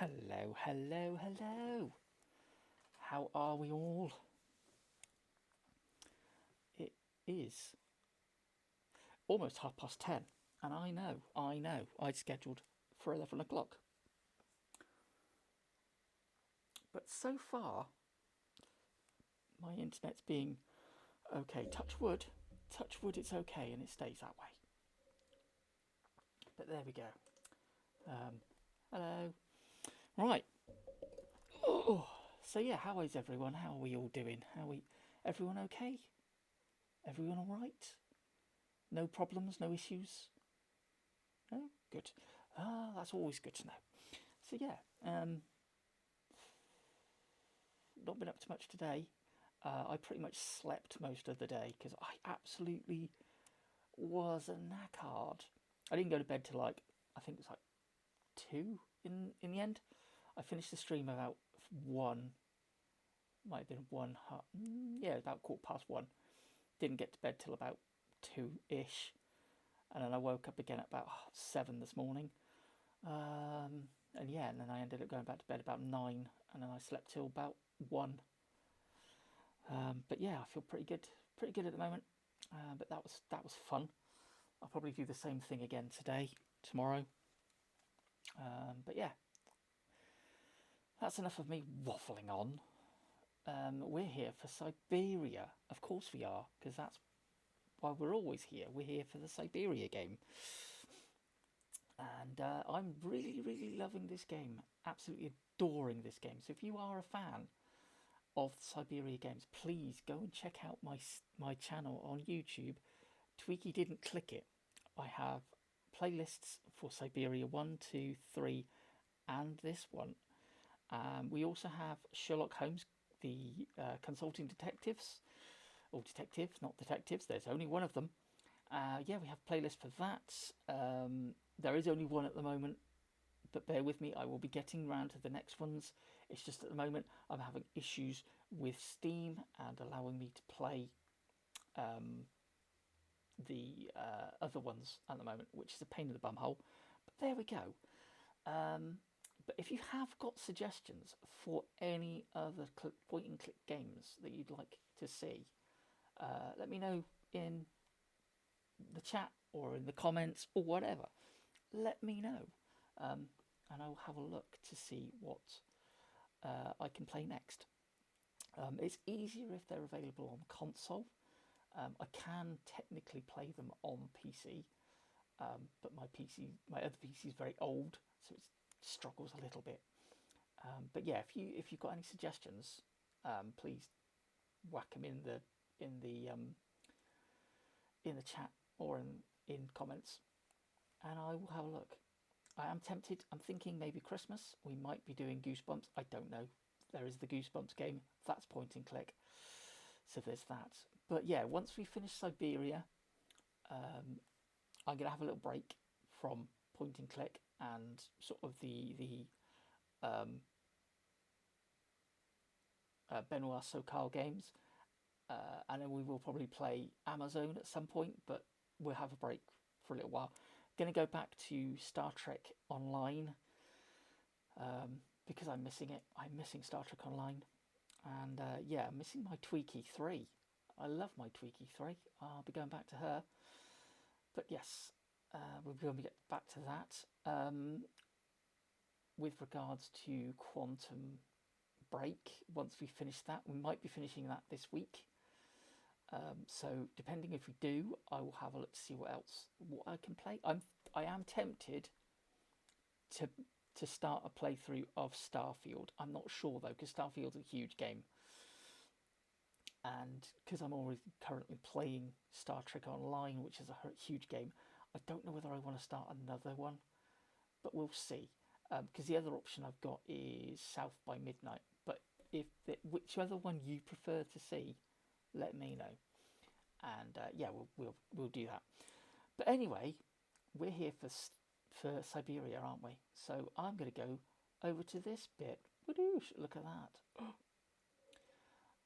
Hello, hello, hello. How are we all? It is almost 10:30, and I'd scheduled for 11 o'clock. But so far, my internet's being okay. Touch wood, it's okay, and it stays that way. But there we go. Hello. Right. Oh, so yeah, how is everyone? How are we all doing? Everyone okay? Everyone all right? No problems, no issues? No? Good. That's always good to know. So yeah, not been up to much today. I pretty much slept most of the day because I absolutely was a knackered. I didn't go to bed till I think it was like 2 in the end. I finished the stream about 1, might have been 1, yeah, about 1:15. Didn't get to bed till about 2-ish, and then I woke up again at about 7 this morning. And yeah, and then I ended up going back to bed about 9, and then I slept till about 1. But yeah, I feel pretty good at the moment. But that was fun. I'll probably do the same thing again today, tomorrow. But yeah, that's enough of me waffling on. We're here for Syberia, of course we are, because that's why we're always here. We're here for the Syberia game, and I'm really loving this game. Absolutely adoring this game. So if you are a fan of Syberia games, please go and check out my channel on YouTube. Twiki didn't click it. I have playlists for Syberia 1, 2, 3, and this one. We also have Sherlock Holmes, the consulting detectives, or detectives, not detectives. There's only one of them. Yeah, we have playlists for that. There is only one at the moment, but bear with me. I will be getting round to the next ones. It's just at the moment I'm having issues with Steam and allowing me to play the other ones at the moment, which is a pain in the bumhole. But there we go. But if you have got suggestions for any other point and click games that you'd like to see, let me know in the chat or in the comments or whatever. Let me know, and I'll have a look to see what I can play next. It's easier if they're available on console. I can technically play them on PC, but my other PC is very old, so it struggles a little bit. But yeah, if you've got any suggestions, please whack them in the chat or in comments, and I will have a look. I am tempted. I'm thinking maybe Christmas. We might be doing Goosebumps. I don't know. There is the Goosebumps game. That's point and click. So there's that. But yeah, once we finish Syberia, I'm gonna have a little break from point and click and sort of the Benoit Sokal games, and then we will probably play Amazon at some point. But we'll have a break for a little while. Going to go back to Star Trek Online because I'm missing it. I'm missing Star Trek Online, and yeah, I'm missing my Twiki 3. I love my Twiki 3. I'll be going back to her. But yes, we're going to get back to that. With regards to Quantum Break, once we finish that, we might be finishing that this week. So depending if we do, I will have a look to see what I can play. I am tempted to start a playthrough of Starfield. I'm not sure though, because Starfield's a huge game, and because I'm already currently playing Star Trek Online, which is a huge game, I don't know whether I want to start another one, but we'll see. Because the other option I've got is South by Midnight, but whichever one you prefer to see, let me know, and yeah, we'll do that. But anyway, we're here for Syberia, aren't we? So I'm going to go over to this bit. Whoosh, look at that,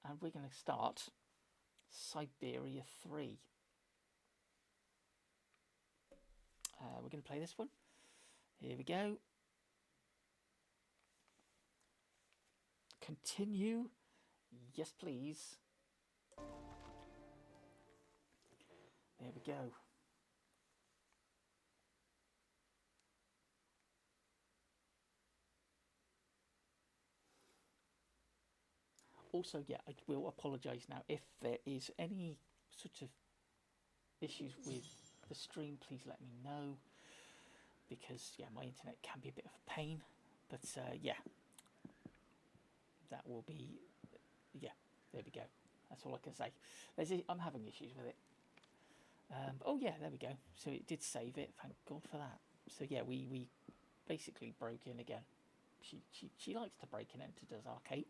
and we're going to start Syberia 3. We're going to play this one. Here we go. Continue. Yes, please. There we go. Also, yeah, I will apologise now if there is any sort of issues with the stream. Please let me know, because yeah, my internet can be a bit of a pain. But yeah, that will be, yeah, there we go. That's all I can say. I'm having issues with it. Oh yeah, there we go. So it did save it. Thank God for that. So yeah, we basically broke in again. She likes to break in into, does our Kate?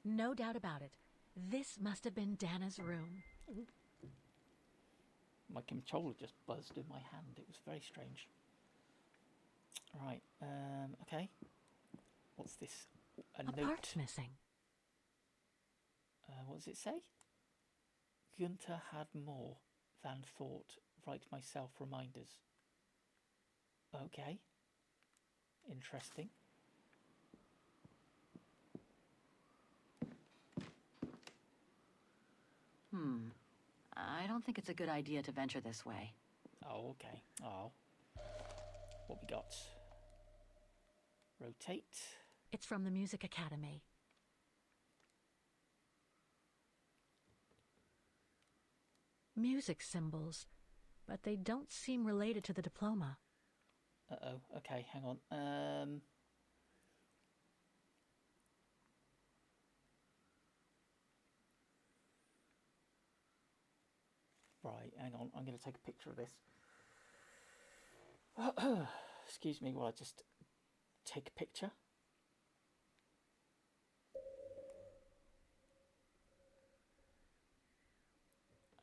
No doubt about it. This must have been Dana's room. My controller just buzzed in my hand. It was very strange. Right. Okay. What's this? A note. Part's missing. What does it say? Gunter had more than thought. Write myself reminders. Okay. Interesting. I don't think it's a good idea to venture this way. Oh, okay. Oh. What we got? Rotate. It's from the Music Academy. Music symbols, but they don't seem related to the diploma. Uh-oh. Okay, hang on. Right, hang on. I'm going to take a picture of this. Excuse me while I just take a picture.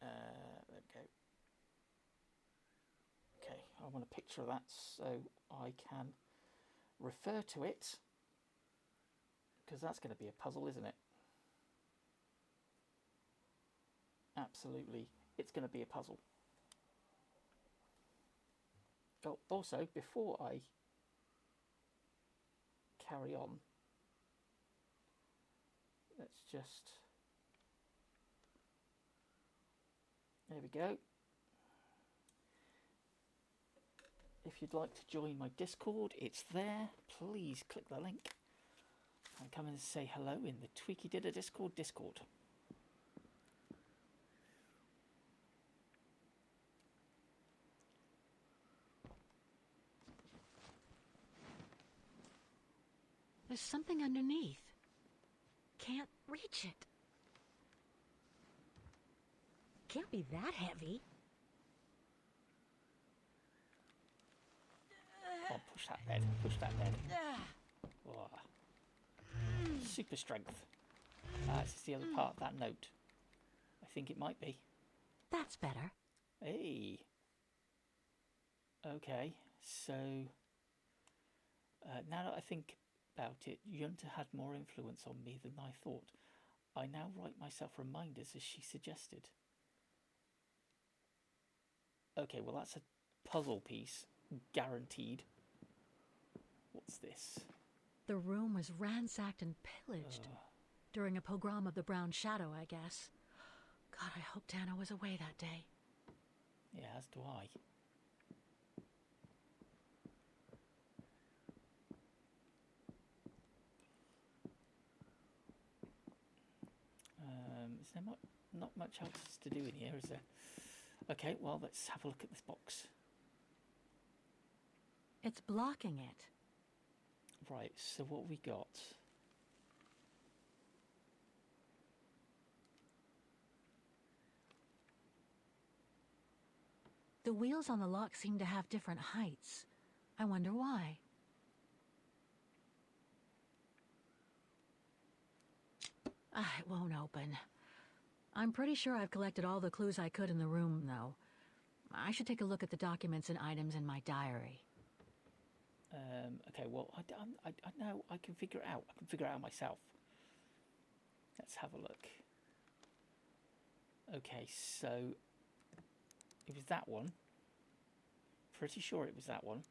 There we go. Okay, I want a picture of that so I can refer to it, because that's going to be a puzzle, isn't it? Absolutely, it's going to be a puzzle. Oh, also, before I carry on, let's just... There we go. If you'd like to join my Discord, it's there. Please click the link and come and say hello in the Twiki Did a Discord. There's something underneath. Can't reach it. Can't be that heavy. Oh, push that bed. Push that bed. Oh. Super strength. This is the other part of that note. I think it might be. That's better. Hey. Okay, so now that I think about it, Yunta had more influence on me than I thought. I now write myself reminders as she suggested. Okay, well that's a puzzle piece, guaranteed. What's this? The room was ransacked and pillaged during a pogrom of the Brown Shadow, I guess. God, I hope Dana was away that day. Yeah, as do I. Is there not much else to do in here, is there? Okay, well, let's have a look at this box. It's blocking it. Right, so what have we got? The wheels on the lock seem to have different heights. I wonder why. It won't open. I'm pretty sure I've collected all the clues I could in the room, though. I should take a look at the documents and items in my diary. Okay, well, I know I can figure it out. I can figure it out myself. Let's have a look. Okay, so it was that one. Pretty sure it was that one.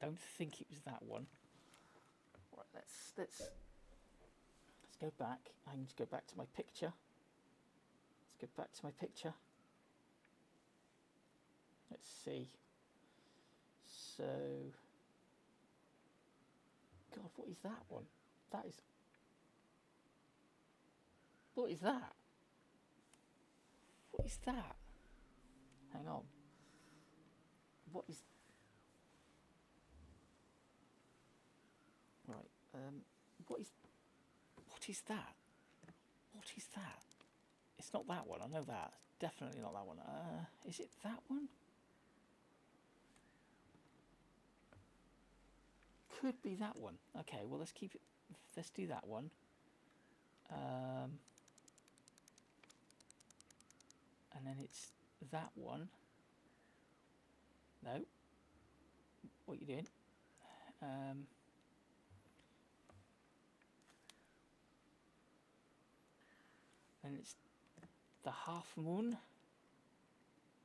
Don't think it was that one. Right, let's go back. I need to go back to my picture. Let's go back to my picture. Let's see. So, God, what is that one? That is. What is that? What is that? Hang on. What is? Right. What is? What is that? What is that? It's not that one. I know that. Definitely not that one. Is it that one? Could be that one. Okay. Well, let's keep it. Let's do that one. And then it's that one. No. What are you doing? And it's the half moon.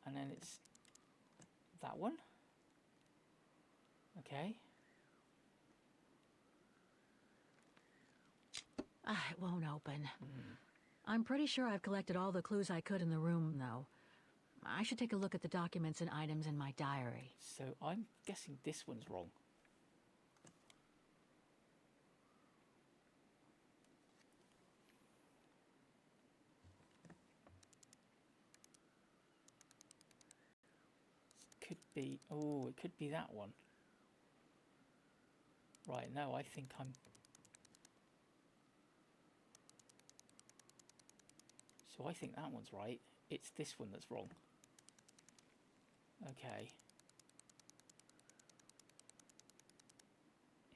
And then it's that one. Okay. It won't open. I'm pretty sure I've collected all the clues I could in the room, though. I should take a look at the documents and items in my diary. So I'm guessing this one's wrong. Could be. Oh, it could be that one. Right, no, I think I'm. So I think that one's right. It's this one that's wrong. Okay.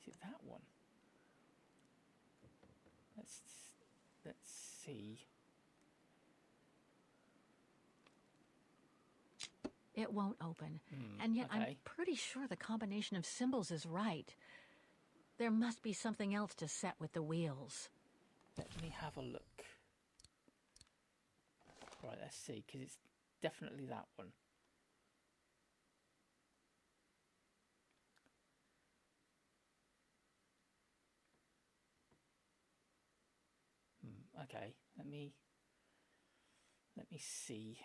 Is it that one? Let's see. It won't open. And yet okay. I'm pretty sure the combination of symbols is right. There must be something else to set with the wheels. Let me have a look. Right, let's see, because it's definitely that one. Okay, let me see.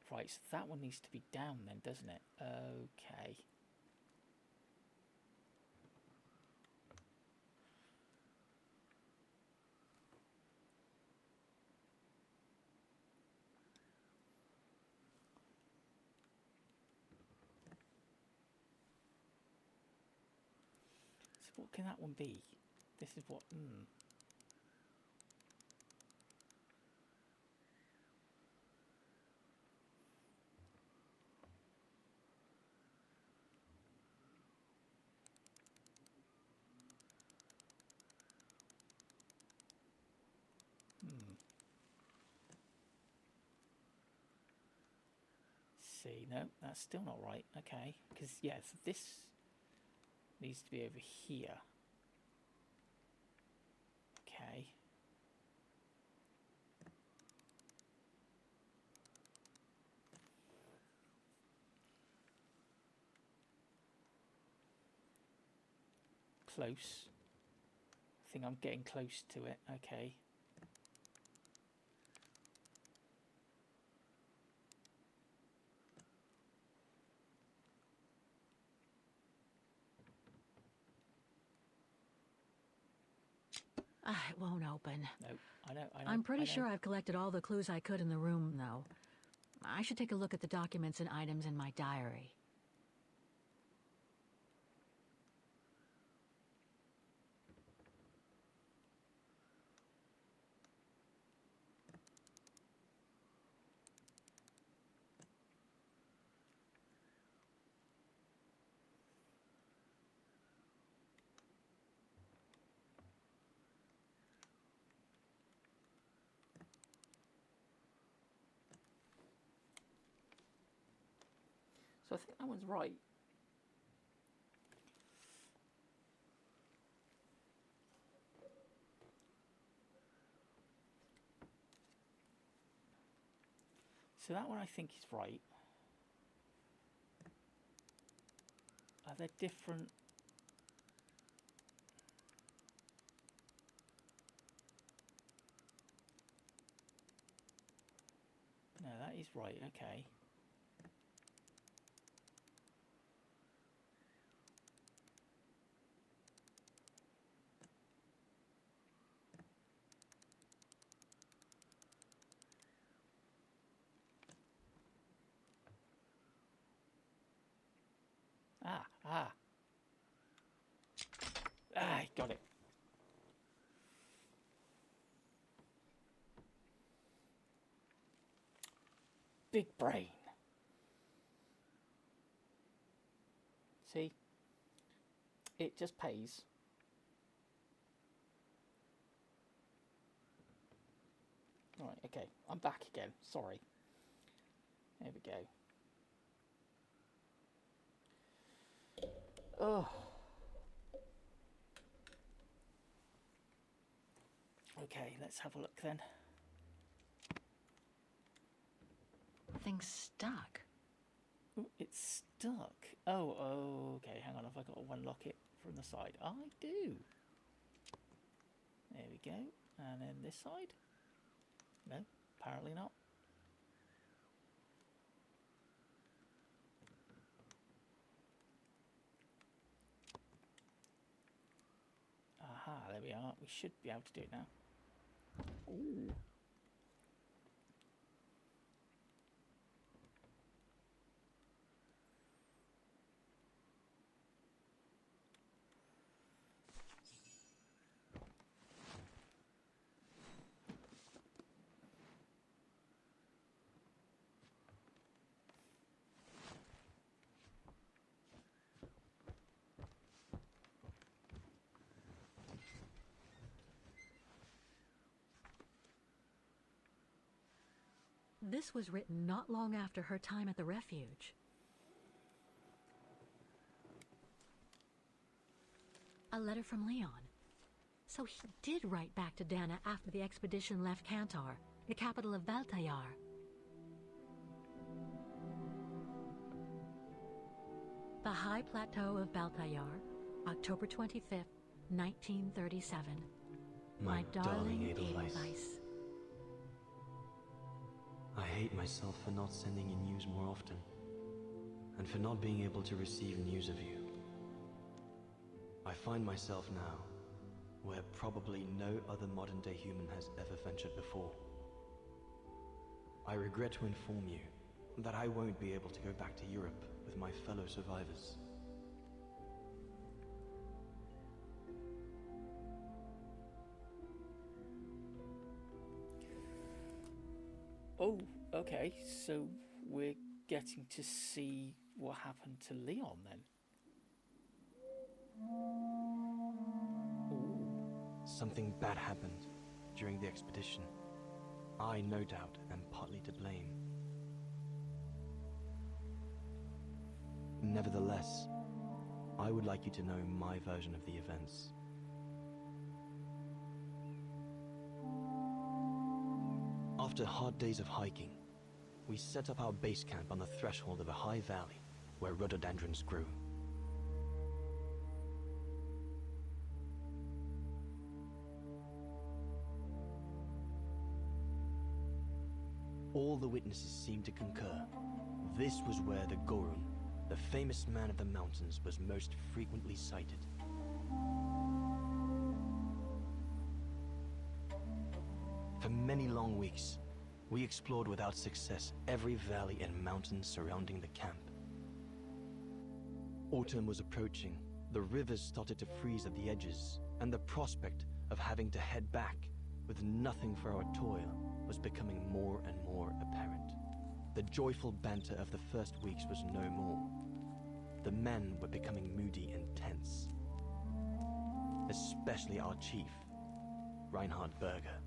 Right, so that one needs to be down then, doesn't it? Okay. So what can that one be? This is what. See, no, that's still not right. Okay, because yes, this needs to be over here. Okay. Close. I think I'm getting close to it. Okay. It won't open. No, I know. I'm pretty sure I've collected all the clues I could in the room, though. I should take a look at the documents and items in my diary. So I think that one's right. So that one I think is right. they're different. No, that is right, okay. Ah, got it. Big brain. See? It just pays. Right, okay. I'm back again. Sorry. There we go. Oh. Okay, let's have a look then. Thing's stuck. Ooh, it's stuck. Oh, okay. Hang on. Have I got to unlock it from the side? I do. There we go. And then this side? No, apparently not. Aha, there we are. We should be able to do it now. Ooh. This was written not long after her time at the refuge. A letter from Leon. So he did write back to Dana after the expedition left Kantar, the capital of Valtayar. The High Plateau of Baltayar, October 25th, 1937. My darling Edelweiss. I hate myself for not sending you news more often, and for not being able to receive news of you. I find myself now where probably no other modern-day human has ever ventured before. I regret to inform you that I won't be able to go back to Europe with my fellow survivors. Oh, okay. So we're getting to see what happened to Leon then. Ooh. Something bad happened during the expedition. I, no doubt, am partly to blame. Nevertheless, I would like you to know my version of the events. After hard days of hiking, we set up our base camp on the threshold of a high valley where rhododendrons grew. All the witnesses seemed to concur. This was where the Gorun, the famous man of the mountains, was most frequently sighted. For many long weeks, we explored without success every valley and mountain surrounding the camp. Autumn was approaching, the rivers started to freeze at the edges, and the prospect of having to head back with nothing for our toil was becoming more and more apparent. The joyful banter of the first weeks was no more. The men were becoming moody and tense. Especially our chief, Reinhard Berger.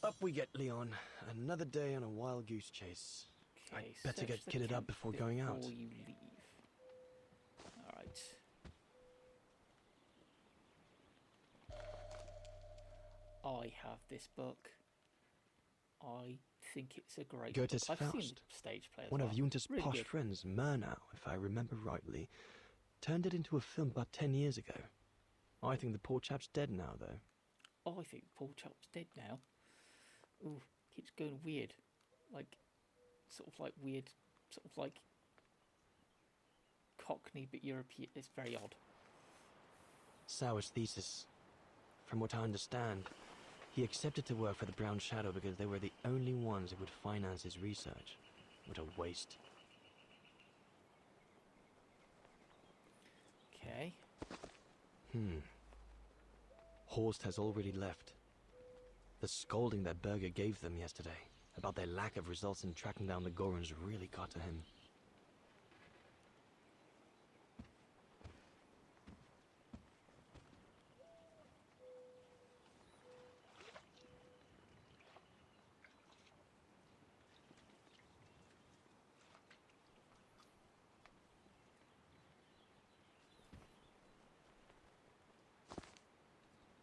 Up we get, Leon. Another day on a wild goose chase. Okay, I'd better search get the kitted camp up before going out. Before you leave. Alright. I have this book. I think it's a great Goethe's book. I've seen Faust. the stage play as One well. of Junta's Really posh good. friends, Murnau, if I remember rightly, turned it into a film about 10 years ago. I think the poor chap's dead now, though. Oh, I think Paul Chop's dead now. Ooh, keeps going weird. Like, sort of like weird, sort of like Cockney but European. It's very odd. Sauer's thesis. From what I understand, he accepted to work for the Brown Shadow because they were the only ones who would finance his research. What a waste. Okay. Horst has already left. The scolding that Berger gave them yesterday about their lack of results in tracking down the Gorons really got to him.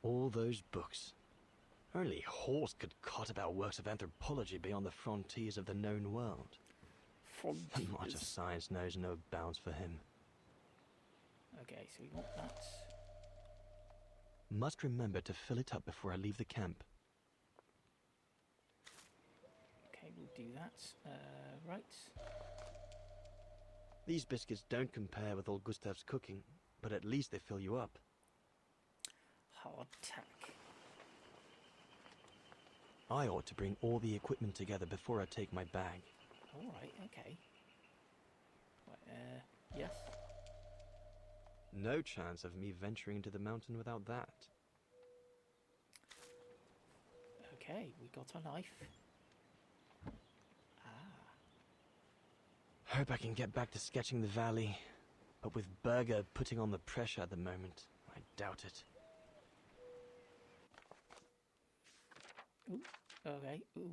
All those books. Only Horst could cot about works of anthropology beyond the frontiers of the known world. The march of science knows no bounds for him. Okay, so we want that. Must remember to fill it up before I leave the camp. Okay, we'll do that. Right. These biscuits don't compare with old Gustav's cooking, but at least they fill you up. Hardtack. I ought to bring all the equipment together before I take my bag. Alright, okay. Right, yes. No chance of me venturing into the mountain without that. Okay, we got a knife. Hope I can get back to sketching the valley, but with Berger putting on the pressure at the moment, I doubt it. Ooh, okay, ooh.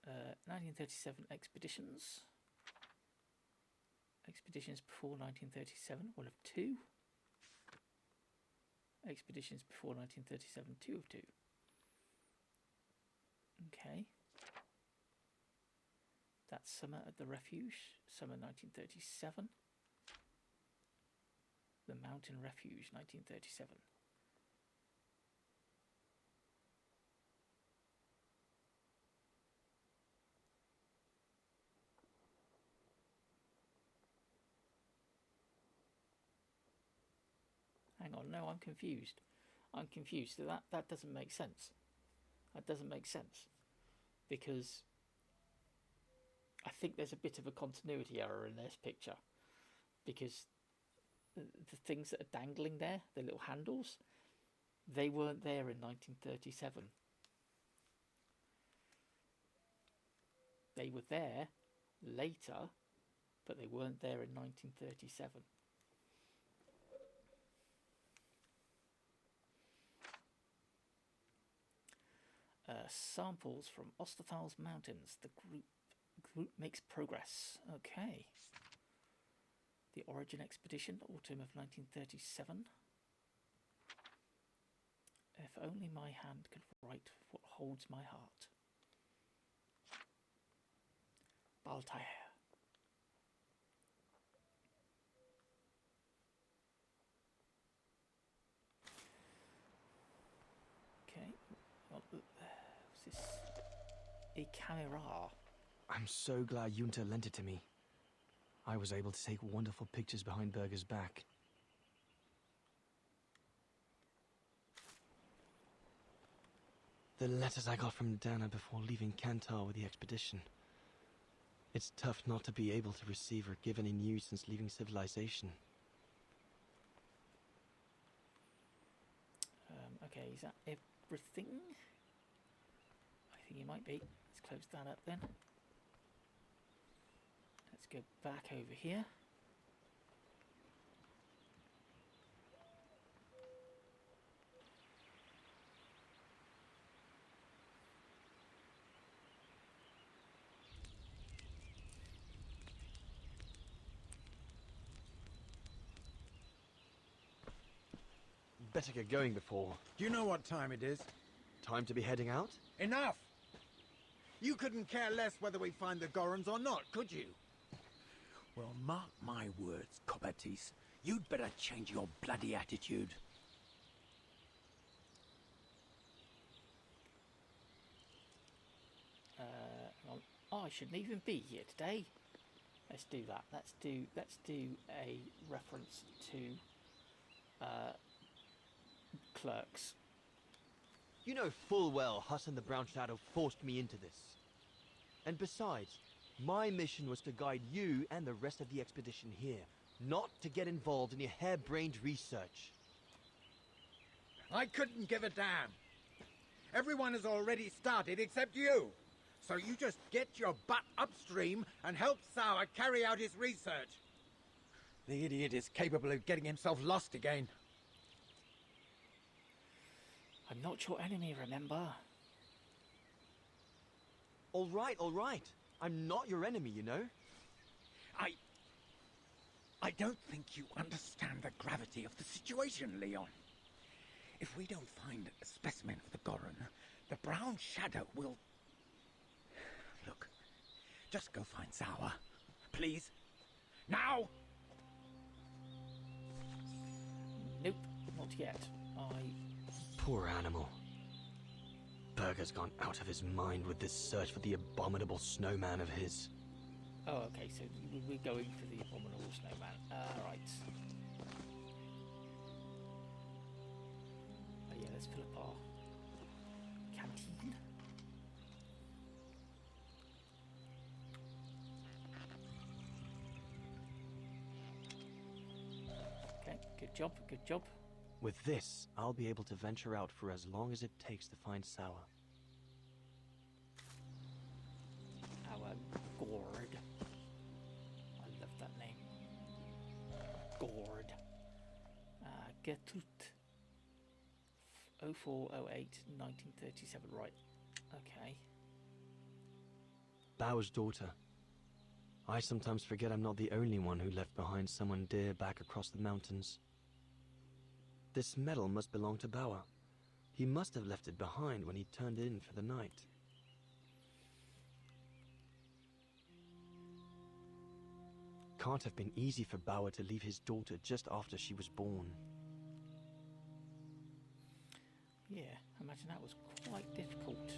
Uh, 1937 expeditions. Expeditions before 1937, one of two. Expeditions before 1937, two of two. Okay. That's Summer at the Refuge, summer 1937. The Mountain Refuge, 1937. Hang on, no, I'm confused. I'm confused. That doesn't make sense. That doesn't make sense. Because I think there's a bit of a continuity error in this picture. Because the things that are dangling there, the little handles, they weren't there in 1937. They were there later, but they weren't there in 1937. Samples from Osterthal's mountains. The group makes progress. Okay. The Origin Expedition, autumn of 1937. If only my hand could write what holds my heart. Baltair. Okay. What's this? A camera. I'm so glad Junta lent it to me. I was able to take wonderful pictures behind Berger's back. The letters I got from Dana before leaving Kantar with the expedition. It's tough not to be able to receive or give any news since leaving civilization. Okay, is that everything? I think it might be. Let's close that up then. Let's go back over here. better get going before... Do you know what time it is? Time to be heading out? Enough! You couldn't care less whether we find the Gorons or not, could you? Well, mark my words, Copperteeth. You'd better change your bloody attitude. Hang on. Oh, I shouldn't even be here today. Let's do that. Let's do a reference to Clerks. You know full well Huss and the Brown Shadow forced me into this. And besides, my mission was to guide you and the rest of the expedition here, not to get involved in your harebrained research. I couldn't give a damn. Everyone has already started except you. So you just get your butt upstream and help Sour carry out his research. The idiot is capable of getting himself lost again. I'm not your enemy, remember? All right. I'm not your enemy, you know. I don't think you understand the gravity of the situation, Leon. If we don't find a specimen of the Goron, the Brown Shadow will... Look, just go find Sour, please. Now! Nope, not yet. Poor animal. Burger's gone out of his mind with this search for the abominable snowman of his. Oh, okay, so we're going for the abominable snowman. Right. Oh yeah, let's fill up our canteen. Okay, good job, good job. With this, I'll be able to venture out for as long as it takes to find Sour. Our gourd. I love that name. Gourd. Gertrude. 0408 1937. Right. Okay. Bauer's daughter. I sometimes forget I'm not the only one who left behind someone dear back across the mountains. This medal must belong to Bauer. He must have left it behind when he turned in for the night. Can't have been easy for Bauer to leave his daughter just after she was born. Yeah, I imagine that was quite difficult.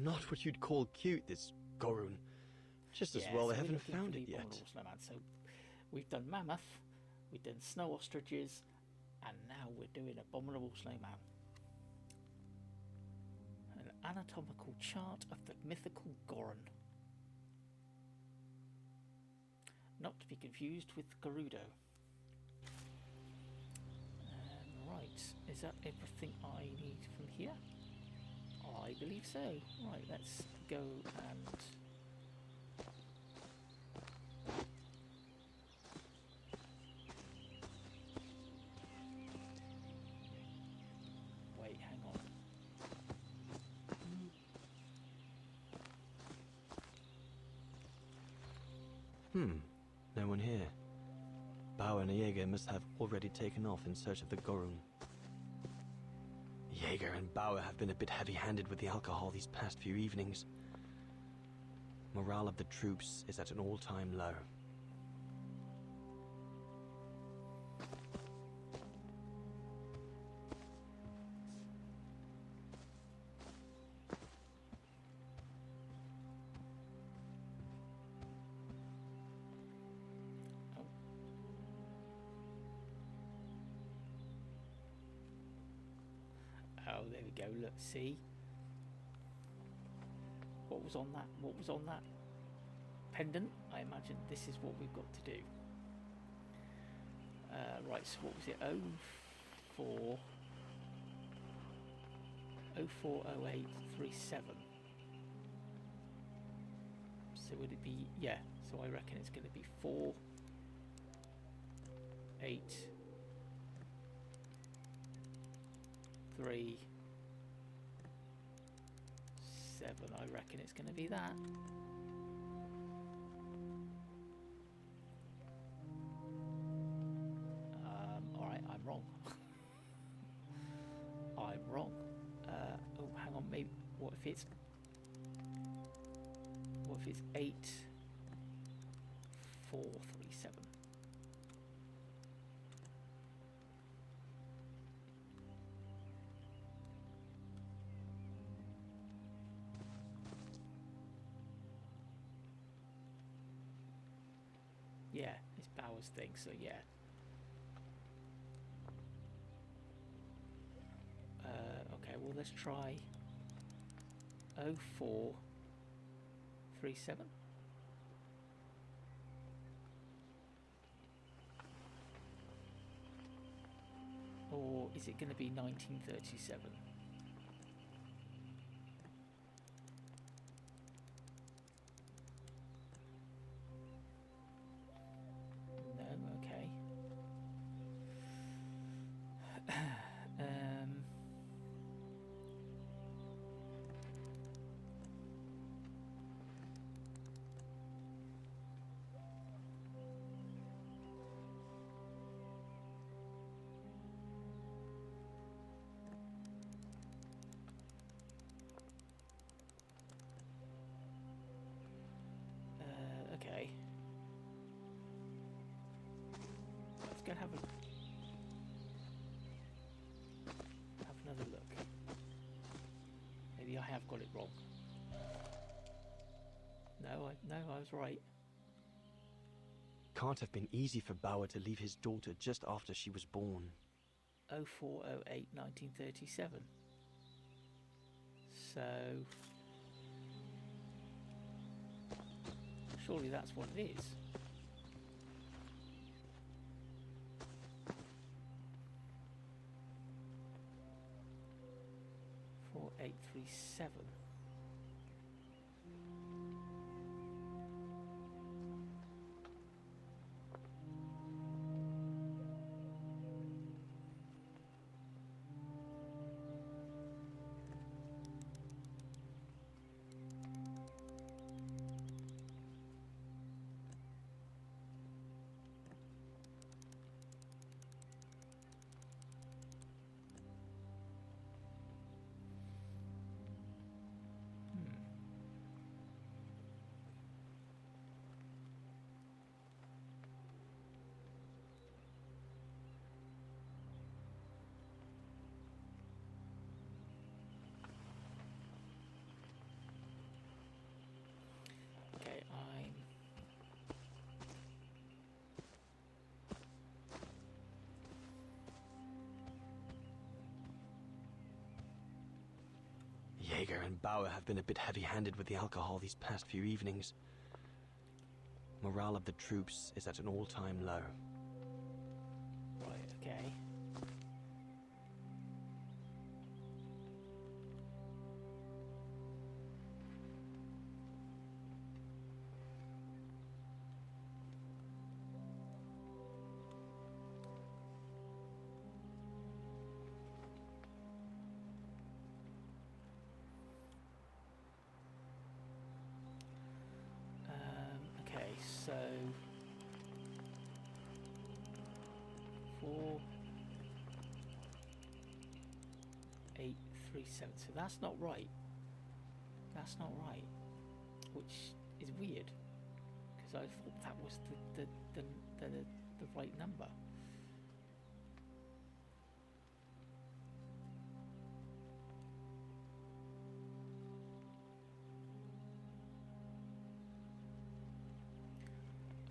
Not what you'd call cute, this Gorun. Just as well so they we're haven't looking for found the it yet. abominable snowman. So we've done mammoth, we've done snow ostriches, and now we're doing abominable snowman. An anatomical chart of the mythical Goron. Not to be confused with Gerudo. Right, is that everything I need from here? I believe so. Right, let's go and... Wait, hang on. No one here. Bauer and Jaeger must have already taken off in search of the Gorun. Jaeger and Bauer have been a bit heavy-handed with the alcohol these past few evenings. Morale of the troops is at an all-time low. Oh, there we go. Look, see what was on that? What was on that pendant? I imagine this is what we've got to do. Right. So what was it? 040837. So would it be? Yeah. So I reckon it's going to be 4, 8, 3, 7. I reckon it's going to be that. if it's 8437? Yeah, it's Bauer's thing, so yeah. Okay, well let's try 0437. Or is it going to be 1937? No, okay. Okay. Let's go have another look. Maybe I have got it wrong. No, I was right. Can't have been easy for Bauer to leave his daughter just after she was born. 0408 1937. So surely that's what it is. Four 837. Okay, I'm Jaeger and Bauer have been a bit heavy-handed with the alcohol these past few evenings. Morale of the troops is at an all-time low. right, okay. Okay, so 4837. So that's not right. That's not right. Which is weird, because I thought that was the right number.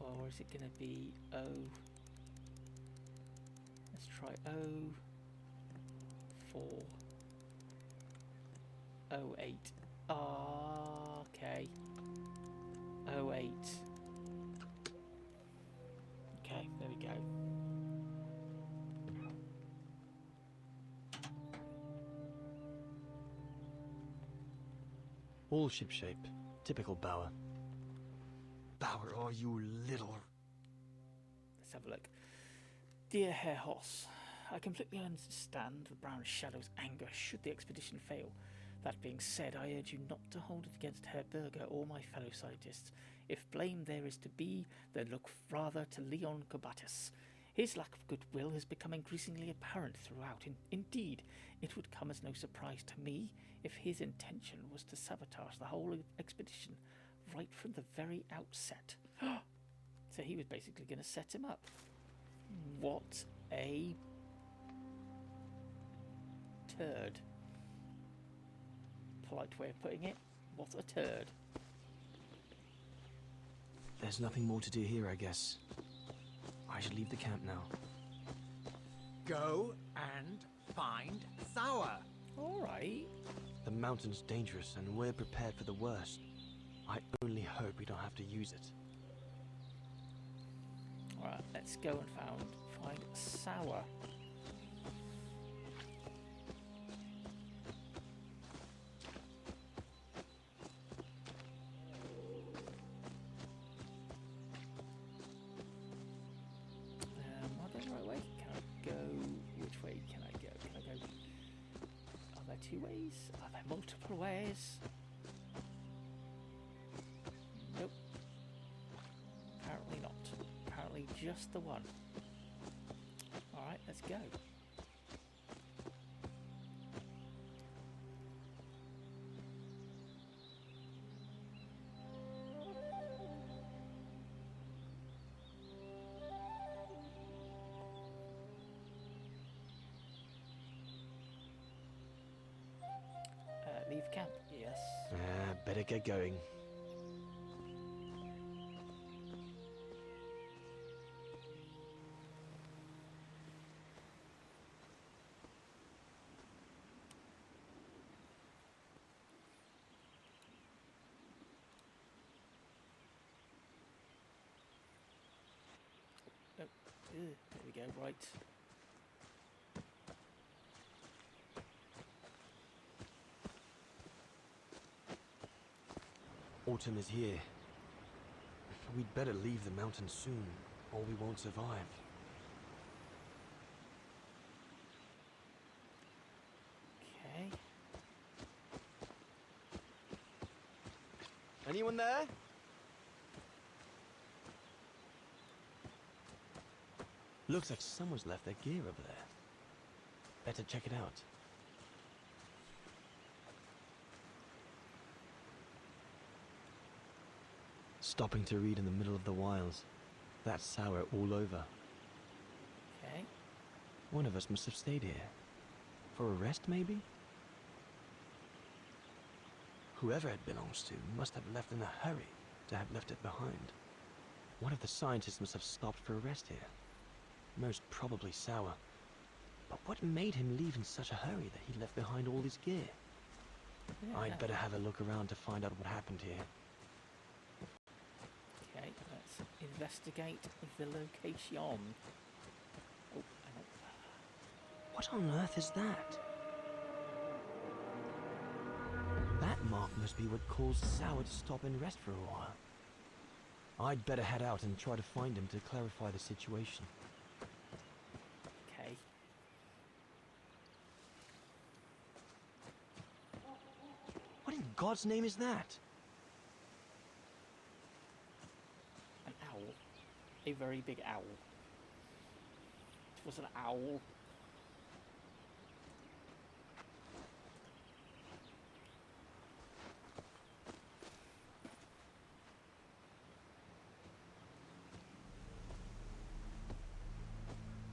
Or is it going to be let's try 0408. Okay. 08. Okay, there we go. All shipshape. Typical Bauer. Bauer, are you little... Let's have a look. Dear Herr Hoss, I completely understand the Brown Shadow's anger should the expedition fail. That being said, I urge you not to hold it against Herr Berger or my fellow scientists. If blame there is to be, then look rather to Leon Kobatis. His lack of goodwill has become increasingly apparent throughout. Indeed, it would come as no surprise to me if his intention was to sabotage the whole expedition right from the very outset. So he was basically going to set him up. What a turd. Polite way of putting it. What a turd. There's nothing more to do here, I guess. I should leave the camp now. Go and find Sour. Alright. The mountain's dangerous and we're prepared for the worst. I only hope we don't have to use it. Alright, let's go and find Sour. Am I going the right way? Can I go? Which way can I go? Can I go? Are there two ways? Are there multiple ways? Nope. Apparently not. Apparently just the one. Alright, let's go. Leave camp, yes. Better get going. Oh, there we go, right. Autumn is here. We'd better leave the mountain soon, or we won't survive. Okay. Anyone there? Looks like someone's left their gear over there. Better check it out. Stopping to read in the middle of the wilds. That's Sour all over. Okay. One of us must have stayed here. For a rest, maybe? Whoever it belongs to must have left in a hurry to have left it behind. One of the scientists must have stopped for a rest here. Most probably Sour. But what made him leave in such a hurry that he left behind all his gear? Yeah. I'd better have a look around to find out what happened here. Okay, let's investigate the location. Oh, hang on. What on earth is that? That mark must be what caused Sour to stop and rest for a while. I'd better head out and try to find him to clarify the situation. Okay. What in God's name is that? An owl. A very big owl. It was an owl.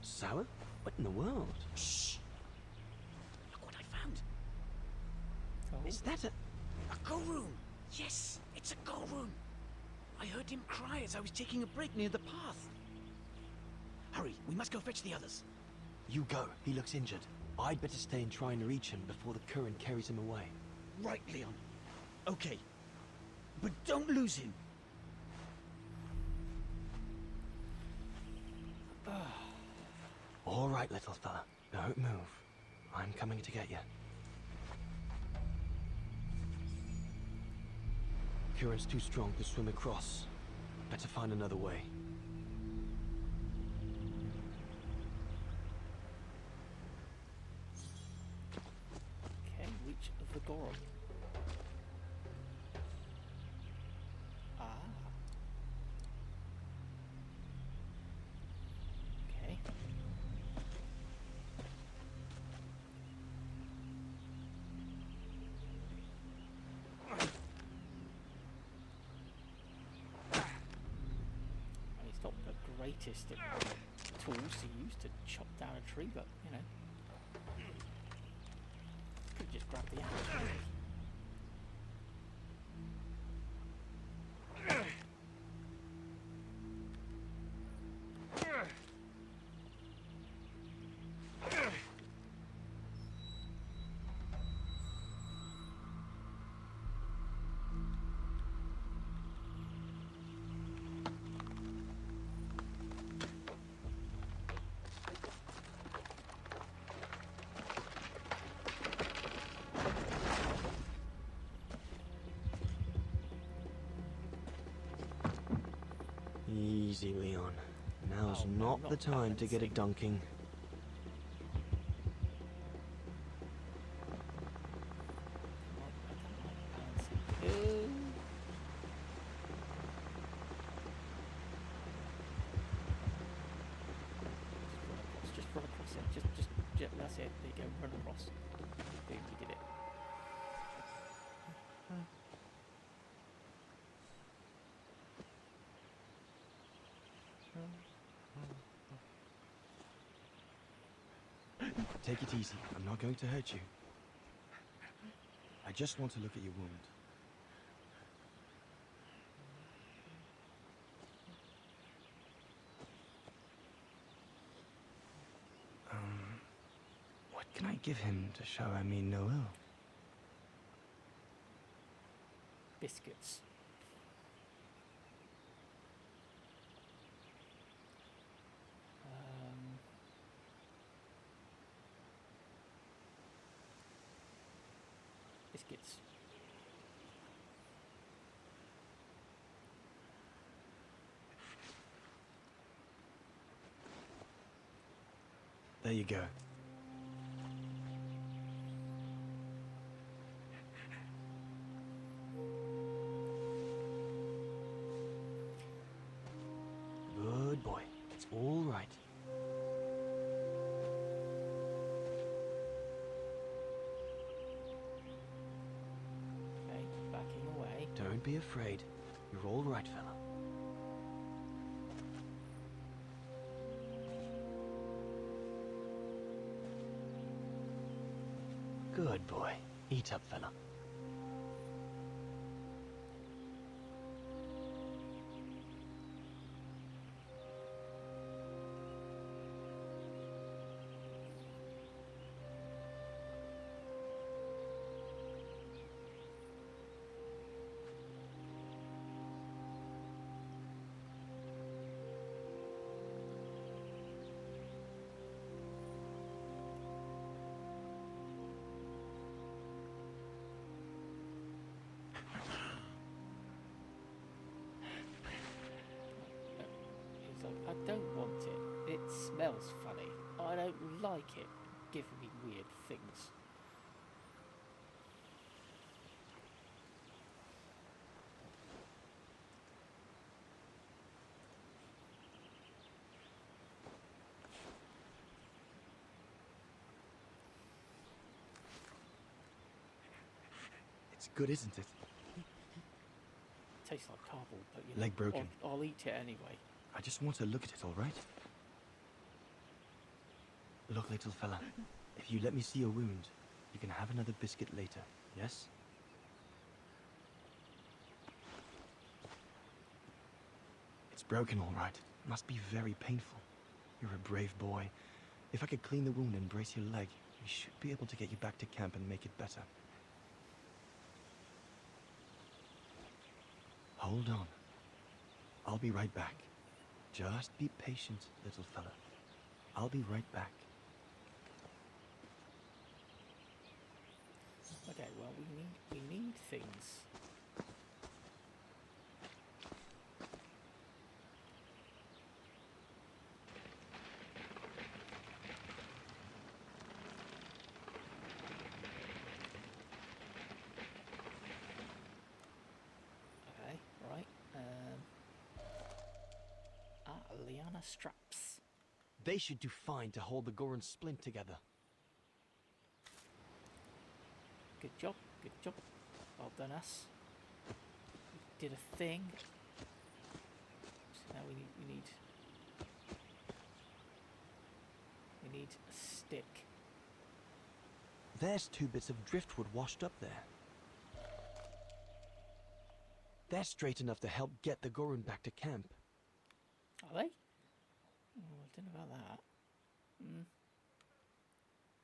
Sour? What in the world? Shh! Look what I found. Oh. Is that a... A go room. Yes, it's a go room. I heard him cry as I was taking a break near the path. Hurry, we must go fetch the others. You go. He looks injured. I'd better stay and try and reach him before the current carries him away. Right, Leon. Okay. But don't lose him. All right, little fella. Don't move. I'm coming to get you. Current's too strong to swim across. Better find another way. Okay, reach the Goron. Ah. Okay. not the greatest of tools to use to chop down a tree, but you know, could just grab the axe. Really. Easy, Leon. Now's Oh, no, not not the time to get a balancing. dunking. I don't like balancing. Just run across it. Just, that's it. There you go. Run across. Boom, you did it. Take it easy. I'm not going to hurt you. I just want to look at your wound. What can I give him to show I mean no ill? Biscuits. Biscuits. There you go. Good boy. It's all right. Okay, backing away. Don't be afraid. You're all right, fella. Good boy. Eat up, fella. He's like, I don't want it. It smells funny. I don't like it giving me weird things. It's good, isn't it? Tastes like cardboard, but you know, Leg broken. I'll eat it anyway. I just want to look at it, all right? Look, little fella. If you let me see your wound, you can have another biscuit later, yes? It's broken, all right. Must be very painful. You're a brave boy. If I could clean the wound and brace your leg, we should be able to get you back to camp and make it better. Hold on. I'll be right back. Just be patient, little fella. I'll be right back. Okay, well we need things. Okay, right. Liana straps. They should do fine to hold the Goran splint together. Good job, good job. Well done, us. We did a thing. So now we need need a stick. There's 2 bits of driftwood washed up there. They're straight enough to help get the Gorun back to camp. Are they? Oh, I don't know about that.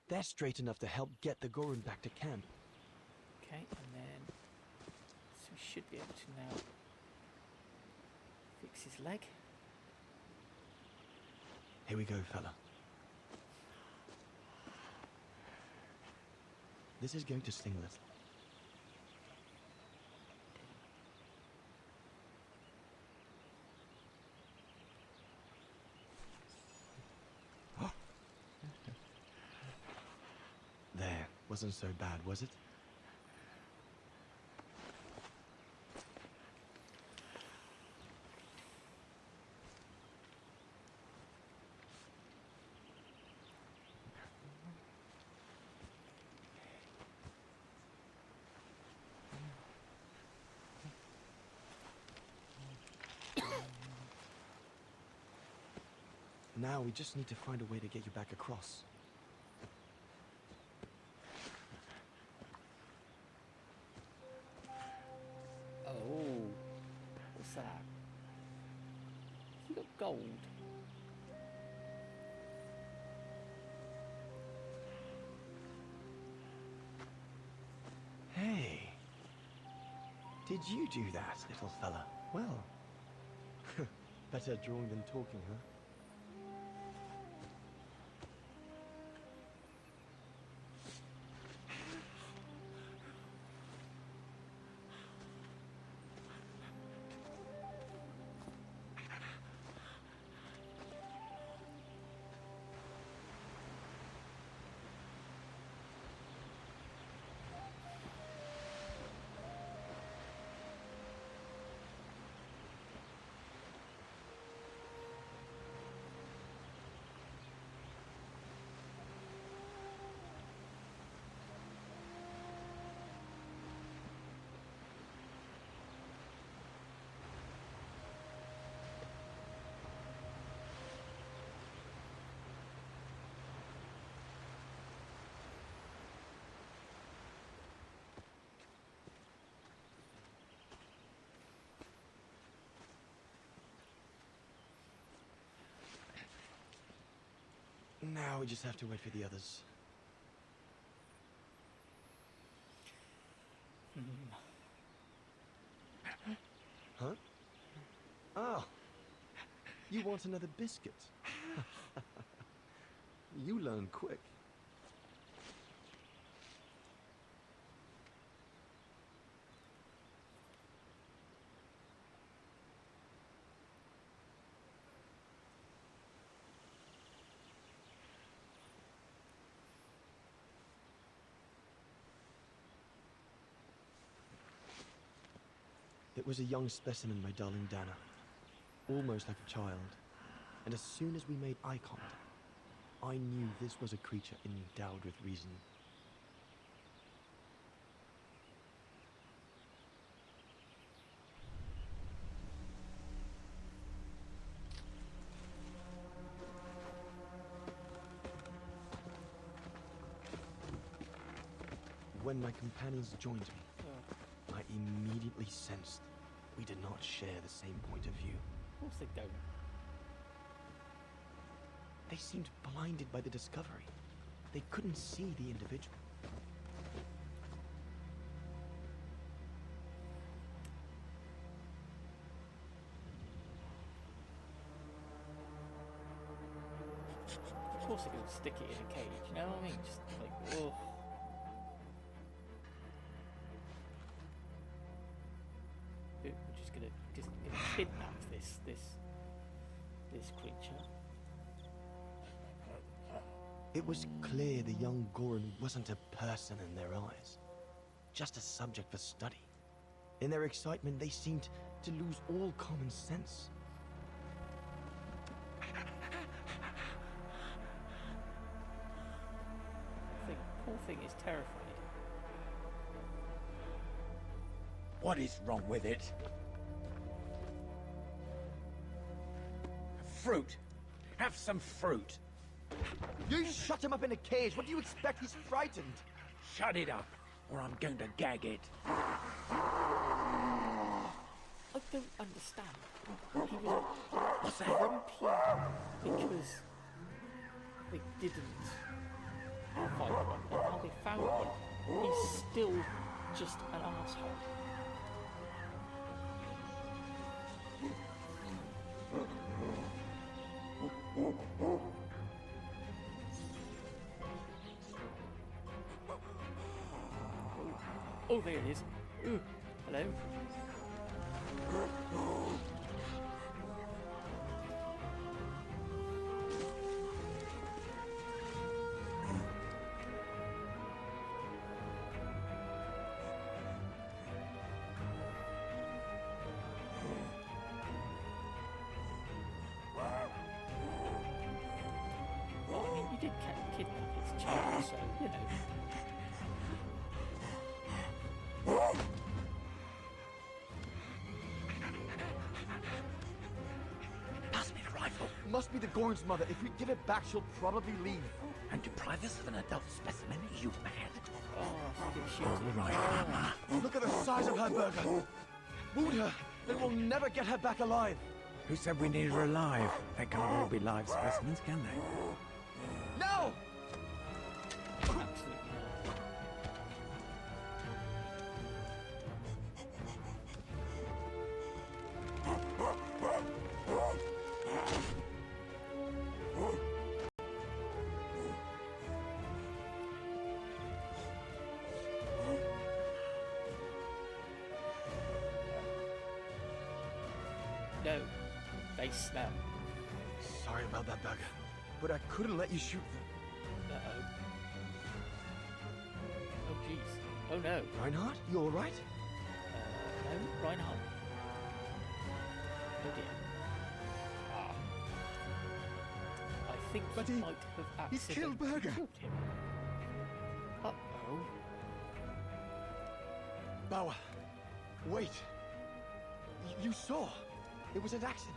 They're straight enough to help get the Gorun back to camp. Okay, and then so we should be able to now fix his leg. Here we go, fella. This is going to sting a little. There, wasn't so bad, was it? Now we just need to find a way to get you back across. Oh, what's that? Has he got gold? Hey, did you do that, little fella? Well, better drawing than talking, huh? Now we just have to wait for the others. Huh? Oh, you want another biscuit? You learn quick. It was a young specimen, my darling Dana. Almost like a child. And as soon as we made eye contact, I knew this was a creature endowed with reason. When my companions joined me, I immediately sensed we did not share the same point of view. Of course they don't. They seemed blinded by the discovery. They couldn't see the individual. Of course they're going to stick it in a cage, you know what I mean? Just like, ugh. We're just gonna kidnap this creature. It was clear the young Goran wasn't a person in their eyes, just a subject for study. In their excitement, they seemed to lose all common sense. Poor thing is terrified. What is wrong with it? Fruit. Have some fruit. You shut him up in a cage. What do you expect? He's frightened. Shut it up, or I'm going to gag it. I don't understand. He was What's that? grumpy because they didn't find one, and now they found one. He's still just an asshole. Oh, there it is. Ooh, hello. Well, I mean, you did kidnap his child, so, you know. Pass me the rifle, Must be the Gorn's mother. If we give it back, she'll probably leave. and deprive us of an adult specimen, you mad? Oh, so you can shoot All it. right, Mama. Look at the size of her, Burger. Wound her, then we'll never get her back alive. Who said we need her alive? They can't all be live specimens, can they? No! Absolutely not. No, they smell. Sorry about that, Burger. But I couldn't let you shoot them. Uh-oh. Oh, jeez. Oh, no. Reinhardt, you alright? No, Reinhardt. Oh, dear. Ah. I think But he he- might have he's killed accidentally Berger. killed him. Uh-oh. Bauer, wait. You saw. It was an accident.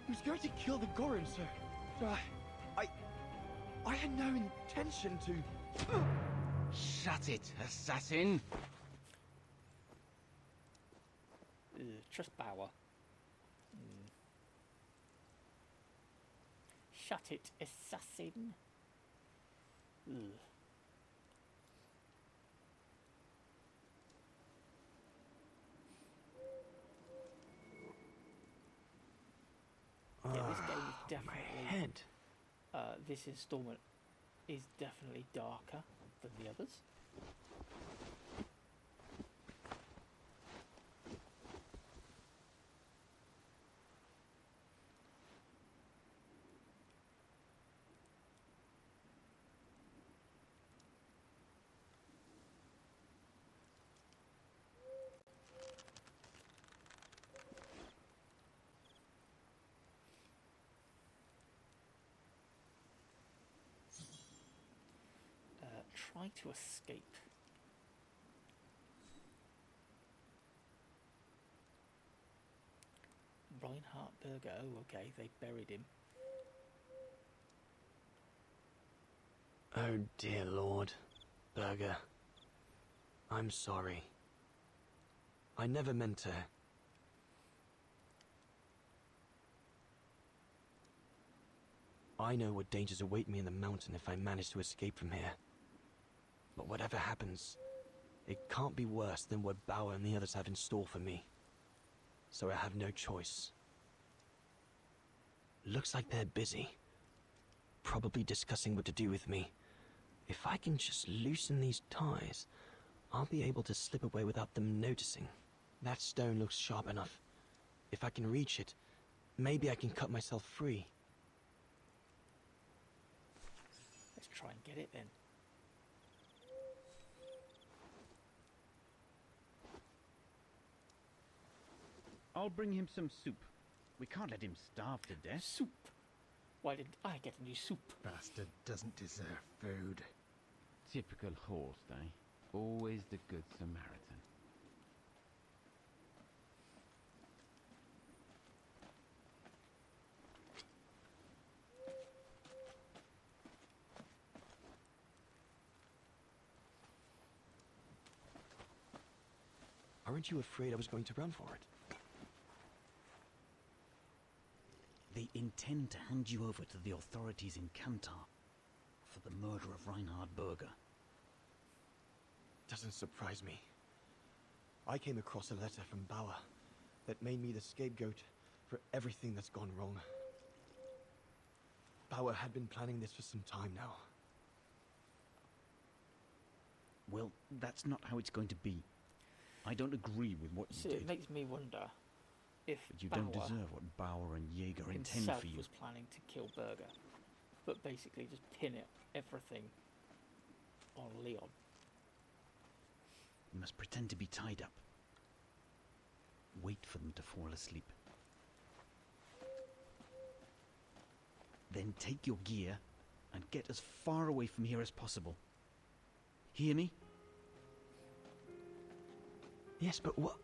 He was going to kill the Gorin, sir. So I had no intention to... Shut it, assassin! Trust Bauer. Shut it, assassin. Ugh. Yeah, this game is definitely. My head. This installment is definitely darker than the others. Try to escape. Reinhardt Berger. Oh, okay, they buried him. Oh dear Lord. Burger. I'm sorry. I never meant to... I know what dangers await me in the mountain if I manage to escape from here. But whatever happens, it can't be worse than what Bauer and the others have in store for me. So I have no choice. Looks like they're busy. Probably discussing what to do with me. If I can just loosen these ties, I'll be able to slip away without them noticing. That stone looks sharp enough. If I can reach it, maybe I can cut myself free. Let's try and get it then. I'll bring him some soup. We can't let him starve to death. Soup. Why didn't I get any soup? Bastard doesn't deserve food. Typical horse, eh? Always the good Samaritan. Weren't you afraid I was going to run for it? They intend to hand you over to the authorities in Kantar for the murder of Reinhard Berger. Doesn't surprise me. I came across a letter from Bauer that made me the scapegoat for everything that's gone wrong. Bauer had been planning this for some time now. Well, that's not how it's going to be. I don't agree with what you So did. it makes me wonder if But you Bauer don't deserve what Bauer and Jaeger intend himself for you. was planning to kill Berger, but basically just pin everything on Leon. You must pretend to be tied up. Wait for them to fall asleep. Then take your gear and get as far away from here as possible. Hear me? Yes, but what?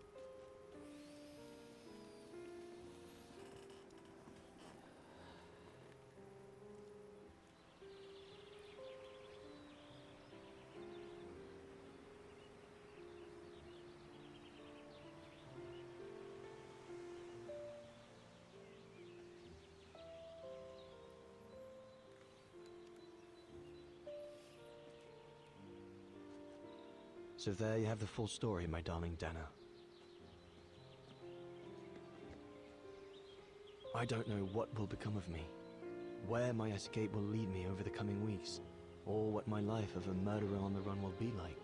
So there you have the full story, my darling Dana. I don't know what will become of me, where my escape will lead me over the coming weeks, or what my life of a murderer on the run will be like.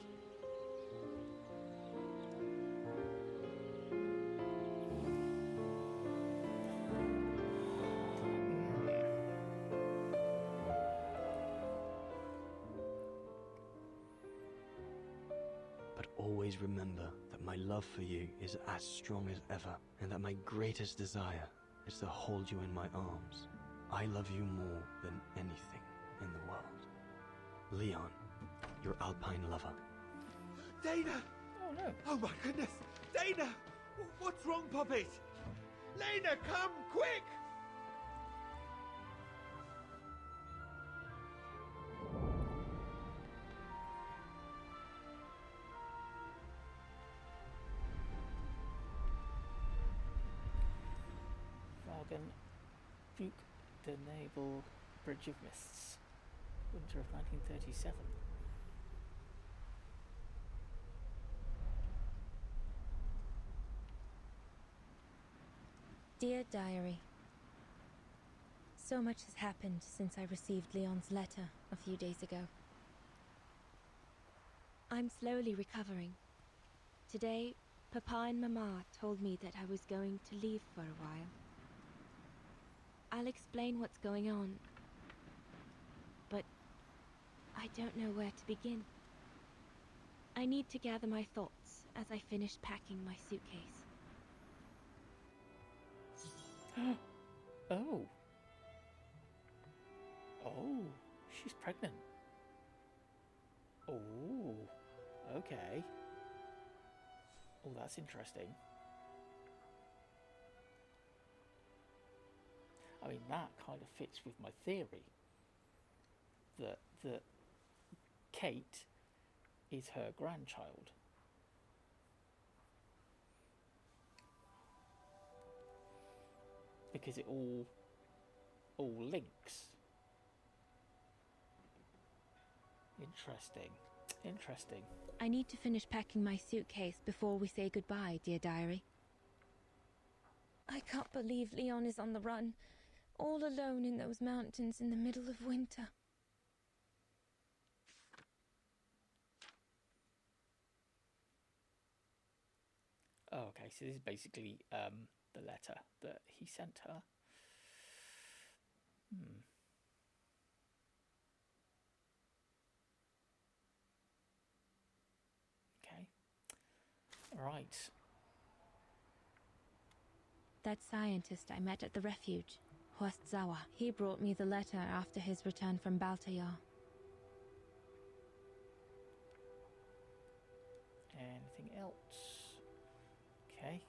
But always remember that my love for you is as strong as ever, and that my greatest desire is to hold you in my arms. I love you more than anything in the world. Leon, your Alpine lover. Dana! Oh no. Oh my goodness! Dana! What's wrong, Puppet? Lena, come, quick! Vagan, Duke de Naval Bridge of Mists, winter of 1937. Dear Diary, so much has happened since I received Leon's letter a few days ago. I'm slowly recovering. Today, Papa and Mama told me that I was going to leave for a while. I'll explain what's going on, but I don't know where to begin. I need to gather my thoughts as I finish packing my suitcase. Oh. Oh, she's pregnant. Oh, okay. Oh, that's interesting. I mean, that kind of fits with my theory that Kate is her grandchild. Because it all links. Interesting. Interesting. I need to finish packing my suitcase before we say goodbye, dear Diary. I can't believe Leon is on the run, all alone in those mountains in the middle of winter. Oh, okay, so this is basically the letter that he sent her. Okay. Right. That scientist I met at the refuge, Horst Sauer, he brought me the letter after his return from Baltayar. Anything else? Okay.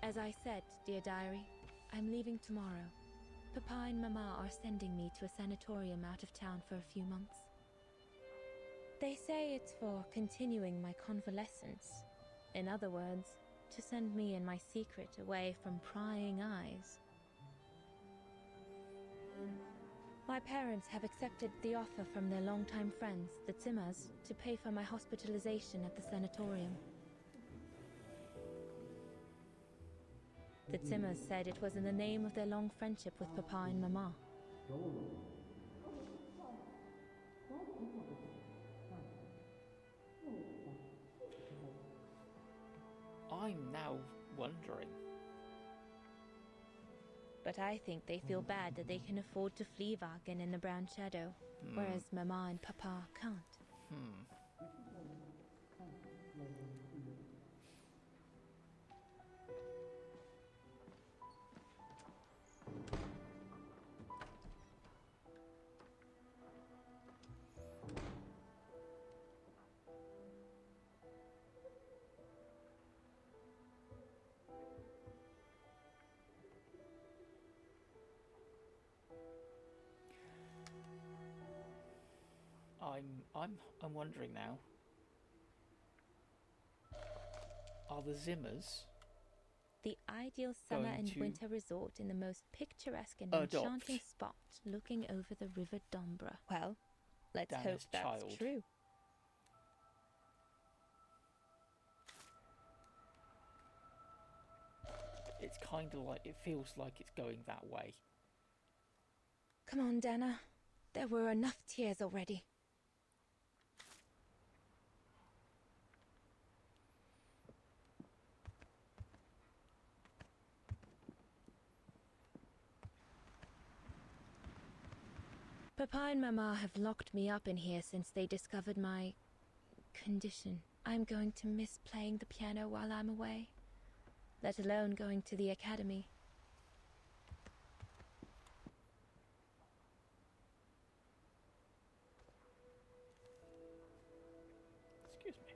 As I said, dear Diary, I'm leaving tomorrow. Papa and Mama are sending me to a sanatorium out of town for a few months. They say it's for continuing my convalescence. In other words, to send me and my secret away from prying eyes. My parents have accepted the offer from their longtime friends, the Zimmers, to pay for my hospitalization at the sanatorium. The Zimmers said it was in the name of their long friendship with Papa and Mama. I'm now wondering. But I think they feel bad that they can afford to flee Wagen in the Brown Shadow, whereas Mama and Papa can't. I'm wondering now. Are the Zimmers The ideal summer going and to winter resort in the most picturesque and adopt enchanting spot looking over the River Dombra. Well, let's hope Dana's that's child? true. It's kind of like, it feels like it's going that way. Come on, Dana. There were enough tears already. Papa and Mama have locked me up in here since they discovered my condition. I'm going to miss playing the piano while I'm away, let alone going to the academy. Excuse me.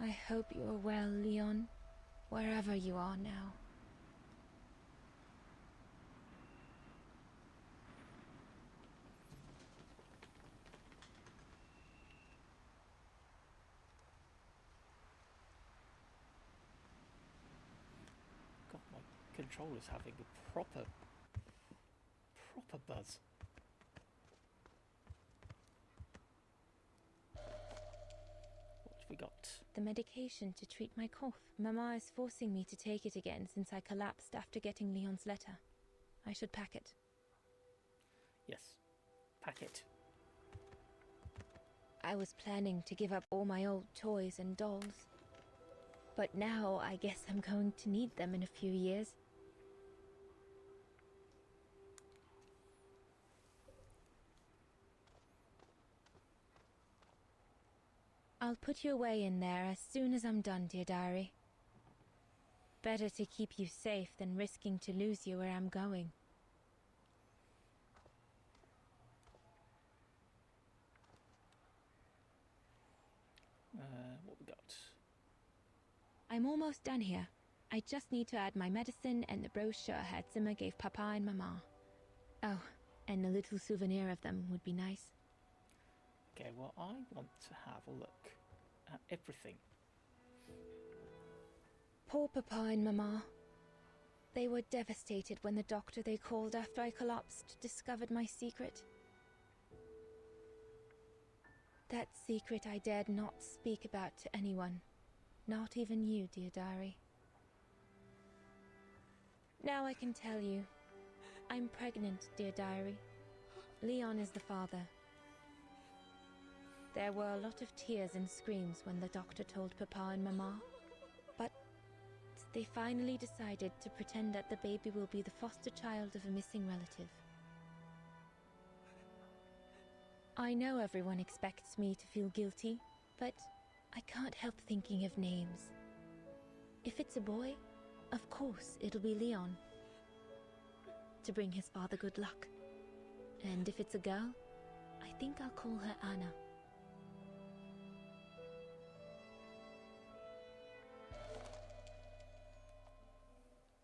I hope you are well, Leon, wherever you are now. God, my controller's having a proper buzz. What have we got? The medication to treat my cough. Mama is forcing me to take it again since I collapsed after getting Leon's letter. I should pack it. Yes. Pack it. I was planning to give up all my old toys and dolls. But now I guess I'm going to need them in a few years. I'll put you away in there as soon as I'm done, dear diary. Better to keep you safe than risking to lose you where I'm going. What we got? I'm almost done here. I just need to add my medicine and the brochure Herr Zimmer gave Papa and Mama. Oh, and a little souvenir of them would be nice. Okay, well, I want to have a look at everything. Poor Papa and Mama. They were devastated when the doctor they called after I collapsed discovered my secret. That secret I dared not speak about to anyone. Not even you, dear diary. Now I can tell you. I'm pregnant, dear diary. Leon is the father. There were a lot of tears and screams when the doctor told Papa and Mama. But they finally decided to pretend that the baby will be the foster child of a missing relative. I know everyone expects me to feel guilty, but I can't help thinking of names. If it's a boy, of course it'll be Leon, to bring his father good luck. And if it's a girl, I think I'll call her Anna.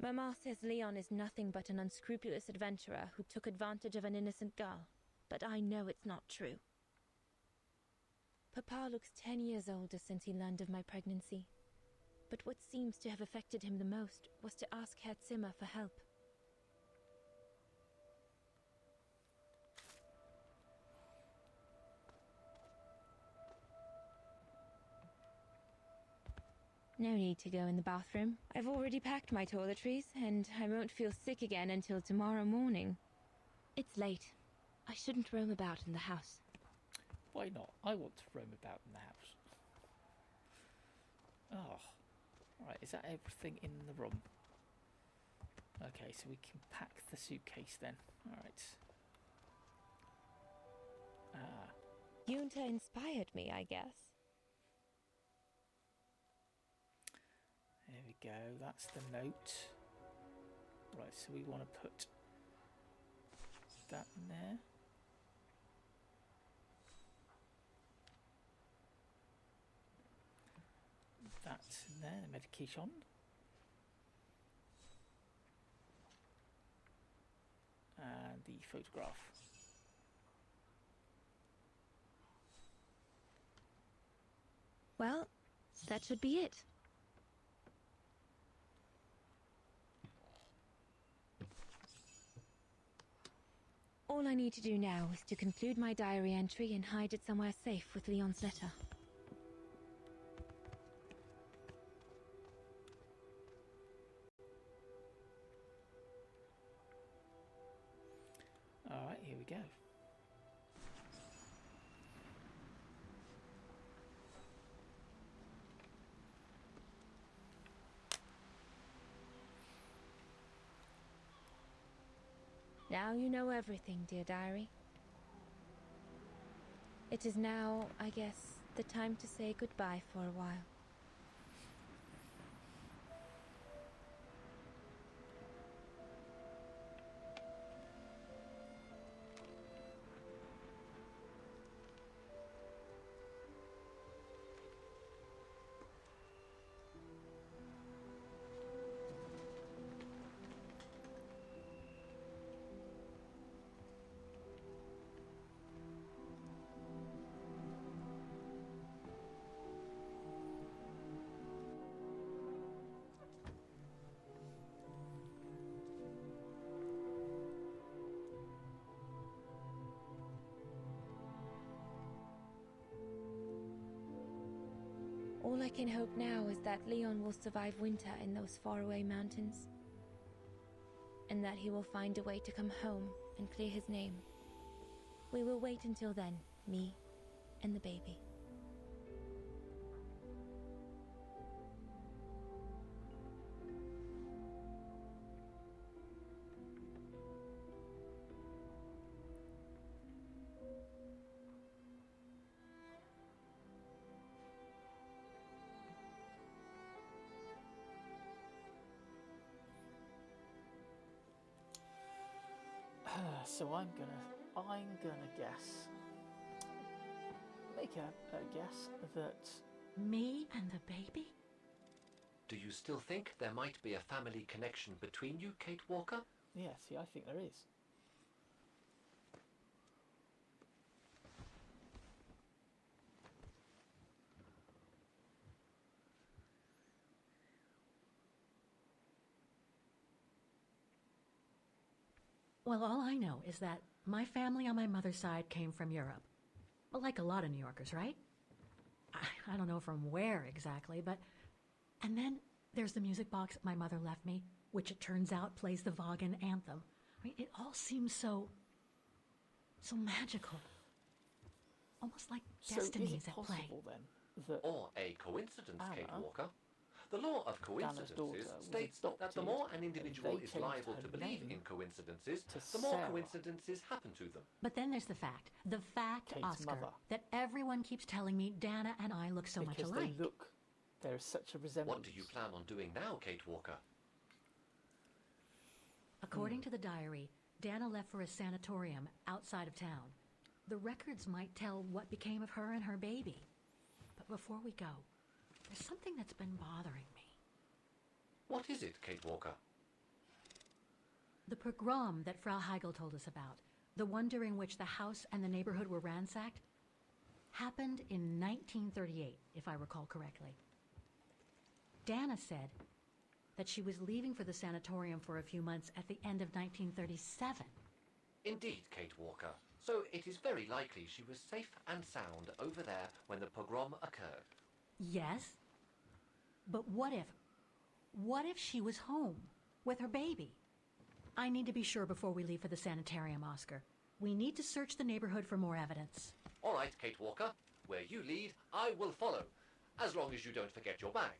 Mama says Leon is nothing but an unscrupulous adventurer who took advantage of an innocent girl, but I know it's not true. Papa looks 10 years older since he learned of my pregnancy, but what seems to have affected him the most was to ask Herr Zimmer for help. No need to go in the bathroom. I've already packed my toiletries, and I won't feel sick again until tomorrow morning. It's late. I shouldn't roam about in the house. Why not? I want to roam about in the house. Oh, right. Is that everything in the room? Okay, so we can pack the suitcase then. All right. Yunta inspired me, I guess. There we go. That's the note. Right, so we want to put that in there. That's in there, the medication. And the photograph. Well, that should be it. All I need to do now is to conclude my diary entry and hide it somewhere safe with Leon's letter. Alright, here we go. Now you know everything, dear diary. It is now, I guess, the time to say goodbye for a while. All I can hope now is that Leon will survive winter in those faraway mountains, and that he will find a way to come home and clear his name. We will wait until then, me and the baby. So I'm gonna guess, make a guess that Me and the baby? Do you still think there might be a family connection between you, Kate Walker? yeah, see, I think there is. Well, all I know is that my family on my mother's side came from Europe. Well, like a lot of New Yorkers, right? I don't know from where exactly, but... And then there's the music box my mother left me, which it turns out plays the Vaughan anthem. I mean, it all seems so magical. Almost like destiny so is at play. then that Or a coincidence, Kate Anna, Walker? The law of Dana's daughter, coincidences was states that the adopted, more an and individual they is changed liable her to believe name in coincidences, to the more Sarah, coincidences happen to them. But then there's the fact, Kate's Oscar, mother. that everyone keeps telling me Dana and I look so much because alike. they look, there is such a resemblance. What do you plan on doing now, Kate Walker? According to the diary, Dana left for a sanatorium outside of town. The records might tell what became of her and her baby. But before we go, there's something that's been bothering me. What is it, Kate Walker? The pogrom that Frau Heigl told us about, the one during which the house and the neighborhood were ransacked, happened in 1938, if I recall correctly. Dana said that she was leaving for the sanatorium for a few months at the end of 1937. Indeed, Kate Walker. So it is very likely she was safe and sound over there when the pogrom occurred. Yes, but what if she was home with her baby? I need to be sure before we leave for the sanitarium, Oscar. We need to search the neighborhood for more evidence. All right, Kate Walker. Where you lead, I will follow, as long as you don't forget your bag.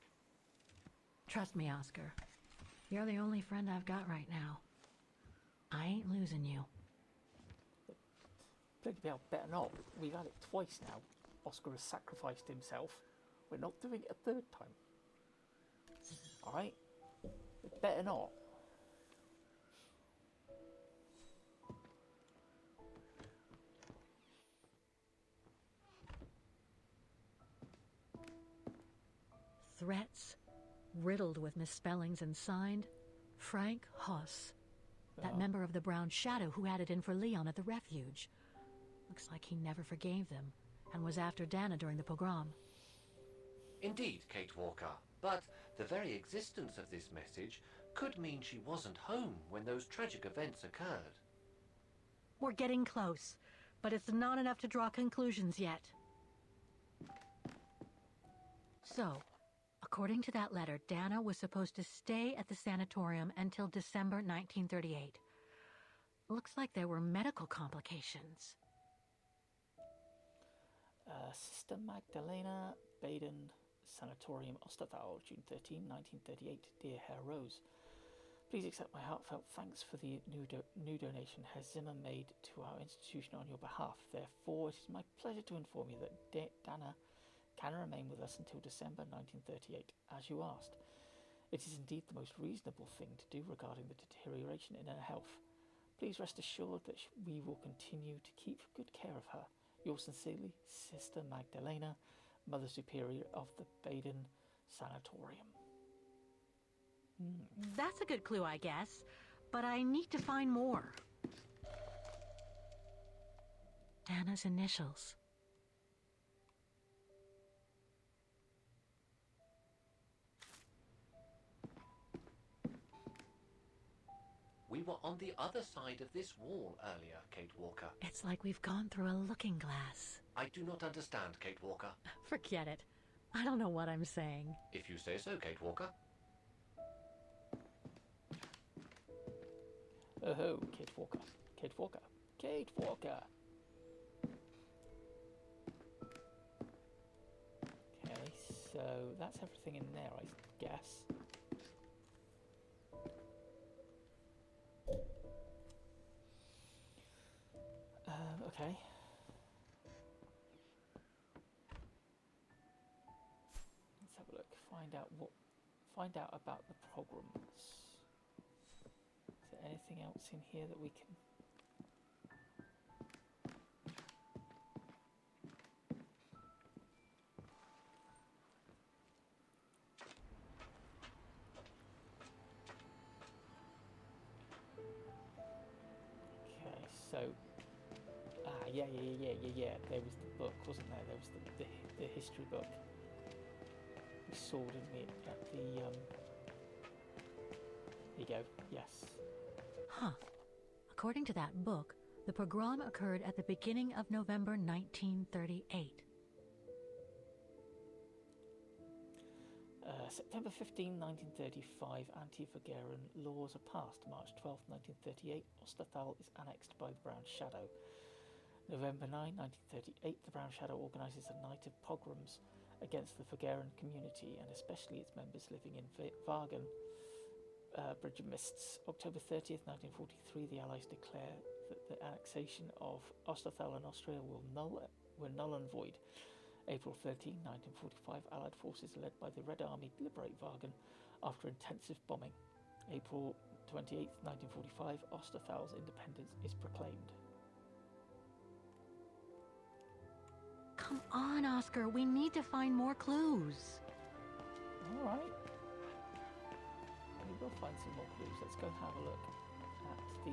Trust me, Oscar. You're the only friend I've got right now. I ain't losing you. Bloody hell, better not. We've had it twice now. Oscar has sacrificed himself. We're not doing it a third time. Alright? Better not. Threats, riddled with misspellings and signed Frank Hoss, that member of the Brown Shadow who had it in for Leon at the refuge. Looks like he never forgave them and was after Dana during the pogrom. Indeed, Kate Walker. But the very existence of this message could mean she wasn't home when those tragic events occurred. We're getting close, but it's not enough to draw conclusions yet. So, according to that letter, Dana was supposed to stay at the sanatorium until December 1938. Looks like there were medical complications. Sister Magdalena, Baden, Sanatorium, Osterthal, June 13, 1938. Dear Herr Rose, please accept my heartfelt thanks for the new donation Herr Zimmer made to our institution on your behalf. Therefore, it is my pleasure to inform you that Dana can remain with us until December 1938, as you asked. It is indeed the most reasonable thing to do regarding the deterioration in her health. Please rest assured that we will continue to keep good care of her. Yours sincerely, Sister Magdalena, Mother Superior of the Baden Sanatorium. That's a good clue, I guess, but I need to find more. Dana's initials. We were on the other side of this wall earlier, Kate Walker. It's like we've gone through a looking glass. I do not understand, Kate Walker. Forget it. I don't know what I'm saying. If you say so, Kate Walker. Oh, Kate Walker. Kate Walker. Kate Walker. Okay, so that's everything in there, I guess. Okay. Let's have a look. Find out about the pogroms. Is there anything else in here that we can? Okay, so yeah. There was the book, wasn't there? There was the history book. We saw, didn't we, at the There you go. Yes. Huh. According to that book, the pogrom occurred at the beginning of November 1938. September 15, 1935, anti-Vergehren laws are passed. March 12, 1938, Osterthal is annexed by the Brown Shadow. November 9, 1938, the Brown Shadow organises a night of pogroms against the Vergehren community and especially its members living in Wagen, Bridgemists. October 30th, 1943, the Allies declare that the annexation of Osterthal and Austria were null and void. April 13, 1945, Allied forces led by the Red Army liberate Wagen after intensive bombing. April 28, 1945, Osterthal's independence is proclaimed. Come on, Oscar, we need to find more clues. Alright. We will find some more clues. Let's go have a look at the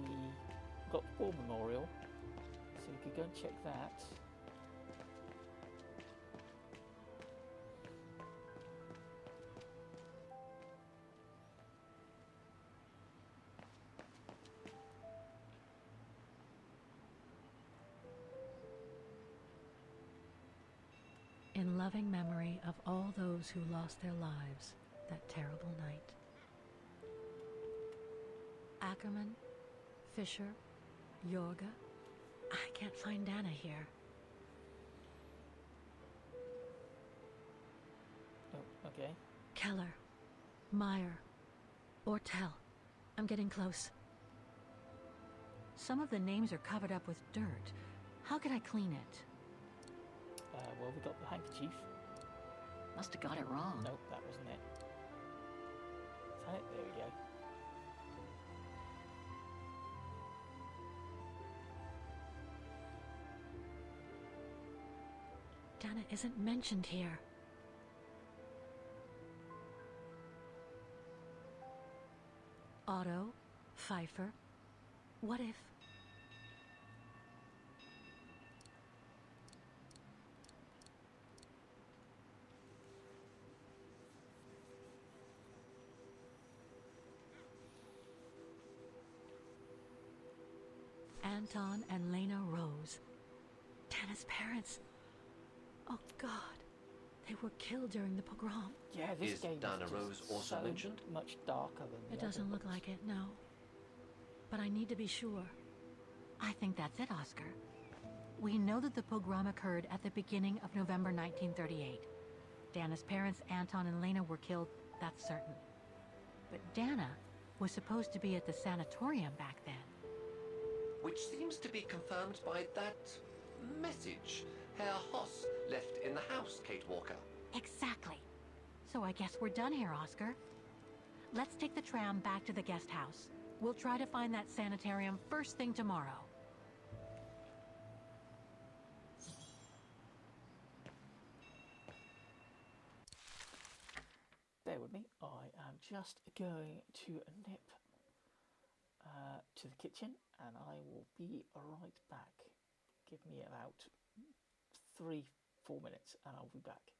got the war memorial, so we could go and check that. In loving memory of all those who lost their lives that terrible night. Ackerman, Fisher, Yorga. I can't find Dana here. Oh, okay. Keller, Meyer, Ortel. I'm getting close. Some of the names are covered up with dirt. How could I clean it? Well, we got the handkerchief. Must have got it wrong. Nope, that wasn't it. Is that it? There we go. Dana isn't mentioned here. Otto, Pfeiffer. What if... Anton and Lena Rose. Dana's parents. Oh, God. They were killed during the pogrom. Yeah, this Is game Dana is Rose just also so mentioned? much darker than the It doesn't other look ones. like it, no. But I need to be sure. I think that's it, Oscar. We know that the pogrom occurred at the beginning of November 1938. Dana's parents, Anton and Lena, were killed, that's certain. But Dana was supposed to be at the sanatorium back then. Which seems to be confirmed by that message Herr Hoss left in the house, Kate Walker. Exactly. So I guess we're done here, Oscar. Let's take the tram back to the guest house. We'll try to find that sanitarium first thing tomorrow. Bear with me. I am just going to nip to the kitchen, and I will be right back. Give me about 3-4 minutes, and I'll be back.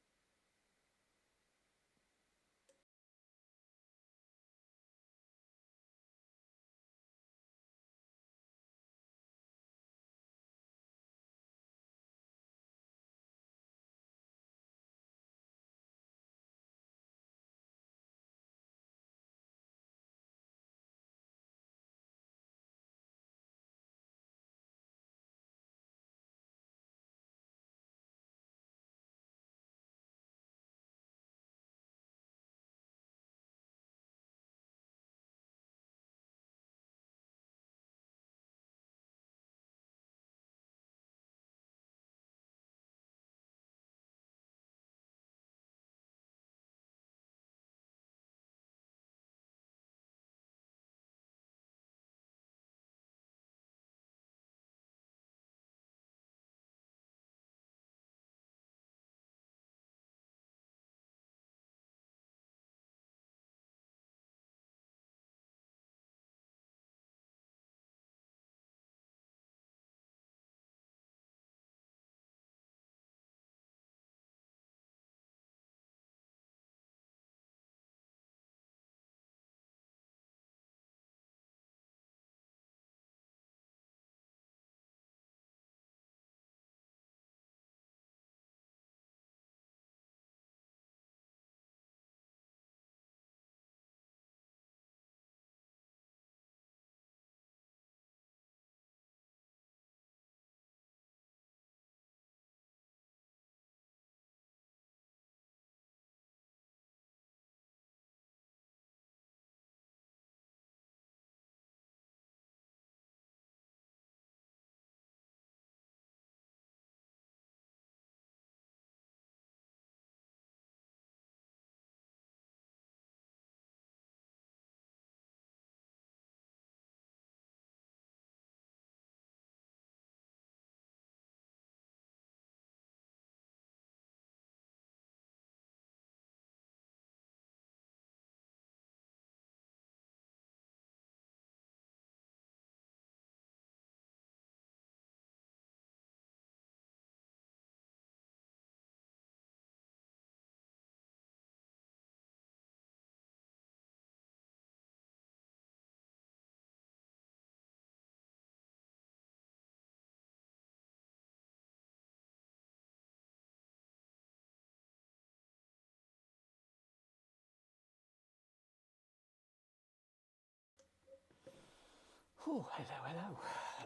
Oh, hello, hello.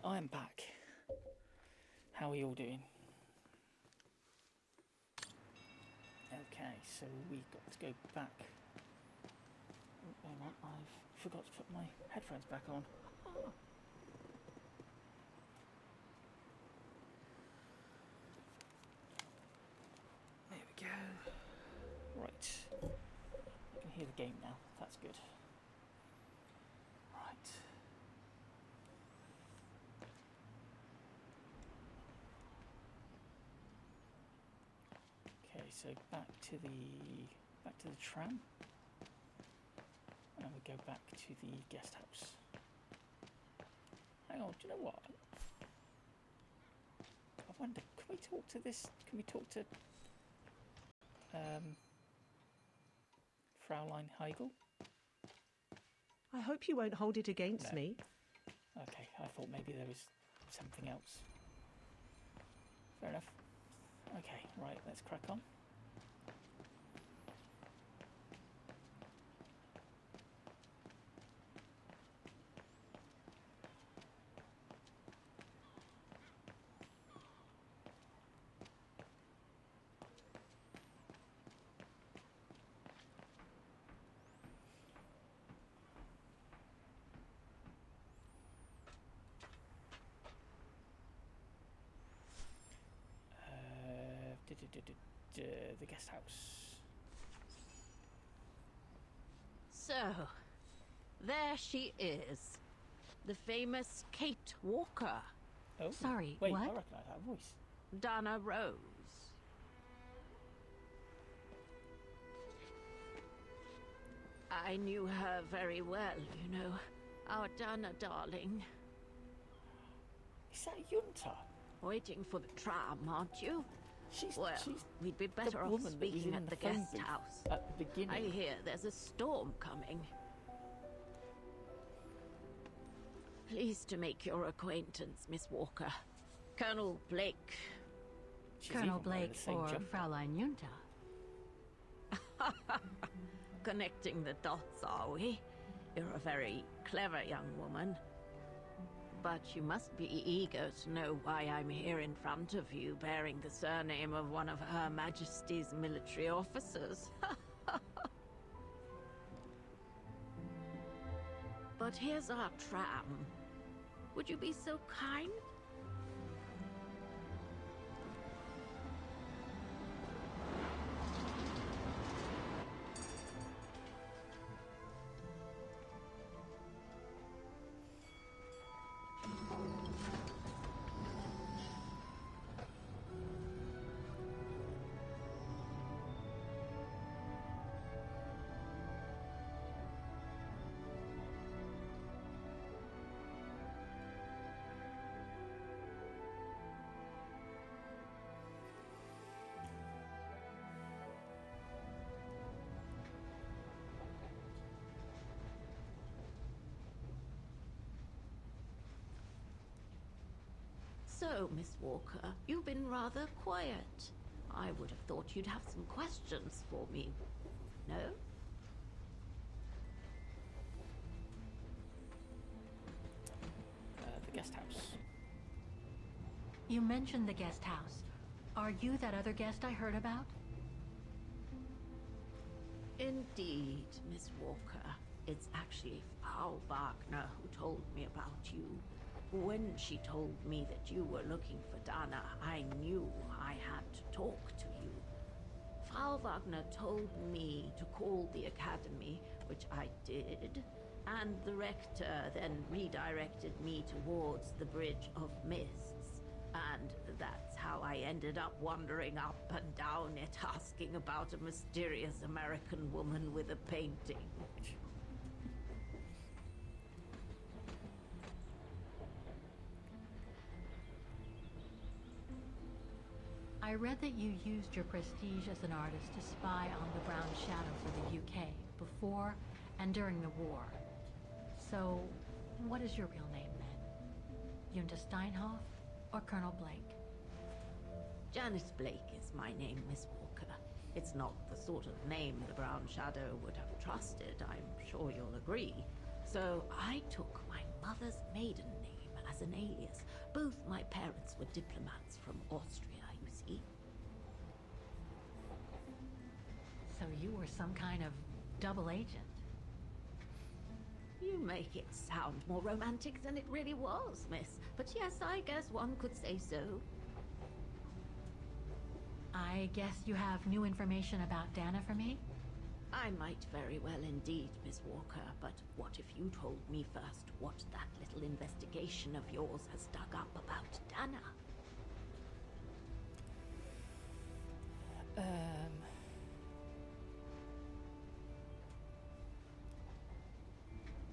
I am back. How are you all doing? Okay, so we've got to go back. Oh, hang on, I forgot to put my headphones back on. There we go. Right. I can hear the game now. That's good. Right. Okay, so back to the tram, and we go back to the guest house. Hang on, do you know what? I wonder, can we talk to this? Can we talk to Fraulein Heigl? I hope you won't hold it against me. Okay, I thought maybe there was something else. Fair enough. Okay, right, let's crack on. The guest house. So, there she is. The famous Kate Walker. Oh, Sorry, wait, what? I recognise that voice. Dana Rose. I knew her very well, you know. Our Dana darling. Is that Junta? Waiting for the tram, aren't you? She's we'd be better off woman that was speaking in at the phone guest booth house. at the beginning. I hear there's a storm coming. Pleased to make your acquaintance, Miss Walker. Colonel Blake. She's Colonel even wearing Blake the same or jumper. Fraulein Junta. Connecting the dots, are we? You're a very clever young woman. But you must be eager to know why I'm here in front of you, bearing the surname of one of Her Majesty's military officers. But here's our tram. Would you be so kind? So, Miss Walker, you've been rather quiet. I would have thought you'd have some questions for me. No? The guest house. You mentioned the guest house. Are you that other guest I heard about? Indeed, Miss Walker. It's actually Frau Wagner who told me about you. When she told me that you were looking for Dana, I knew I had to talk to you. Frau Wagner told me to call the academy, which I did, and the rector then redirected me towards the Bridge of Mists. And that's how I ended up wandering up and down it, asking about a mysterious American woman with a painting. I read that you used your prestige as an artist to spy on the Brown Shadow for the UK before and during the war. So, what is your real name then? Junta Steinhoff or Colonel Blake? Janice Blake is my name, Miss Walker. It's not the sort of name the Brown Shadow would have trusted, I'm sure you'll agree. So I took my other's maiden name as an alias. Both my parents were diplomats from Austria, you see. So you were some kind of double agent. You make it sound more romantic than it really was, miss. But yes, I guess one could say so. I guess you have new information about Dana for me? I might very well indeed, Miss Walker, but what if you told me first what that little investigation of yours has dug up about Dana?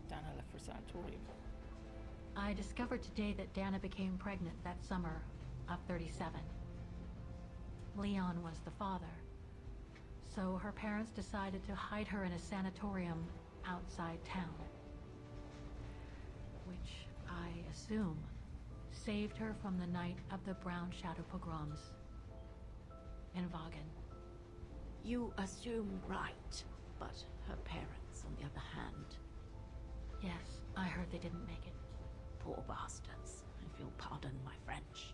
Dana left for a sanatorium. I discovered today that Dana became pregnant that summer of 37. Leon was the father. So her parents decided to hide her in a sanatorium outside town. Which, I assume, saved her from the night of the Brown Shadow pogroms in Vagen. You assume right, but her parents, on the other hand... Yes, I heard they didn't make it. Poor bastards, if you'll pardon my French.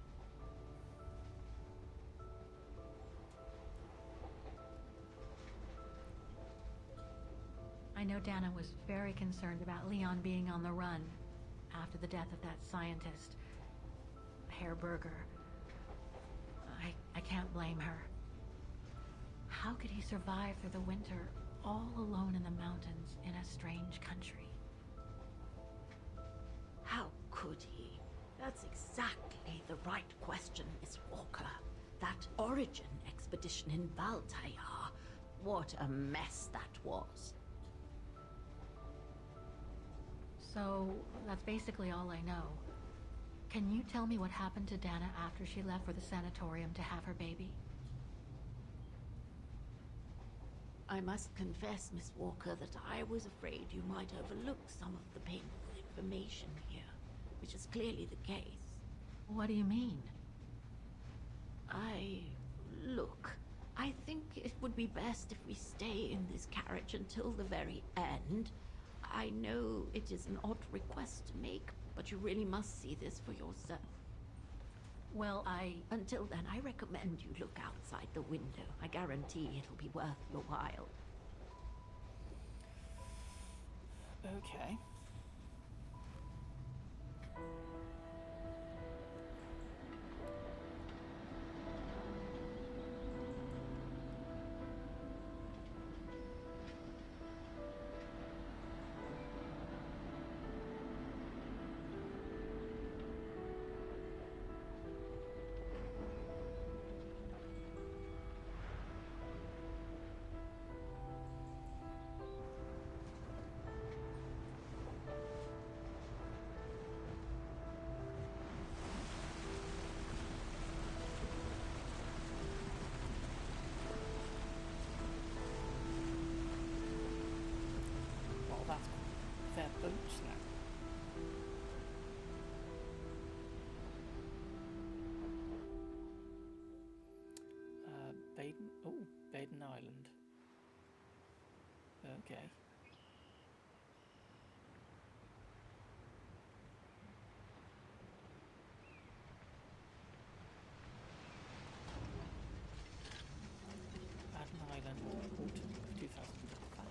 I know Dana was very concerned about Leon being on the run after the death of that scientist, Herr Berger. I can't blame her. How could he survive through the winter all alone in the mountains in a strange country? How could he? That's exactly the right question, Miss Walker. That origin expedition in Valtayar, what a mess that was. So, that's basically all I know. Can you tell me what happened to Dana after she left for the sanatorium to have her baby? I must confess, Miss Walker, that I was afraid you might overlook some of the painful information here, which is clearly the case. What do you mean? Look, I think it would be best if we stay in this carriage until the very end. I know it is an odd request to make, but you really must see this for yourself. Well, Until then, I recommend you look outside the window. I guarantee it'll be worth your while. Okay. Well, that's fair boat snap. Baden. Oh, Baden Island. Okay. Baden Island, autumn of 2005.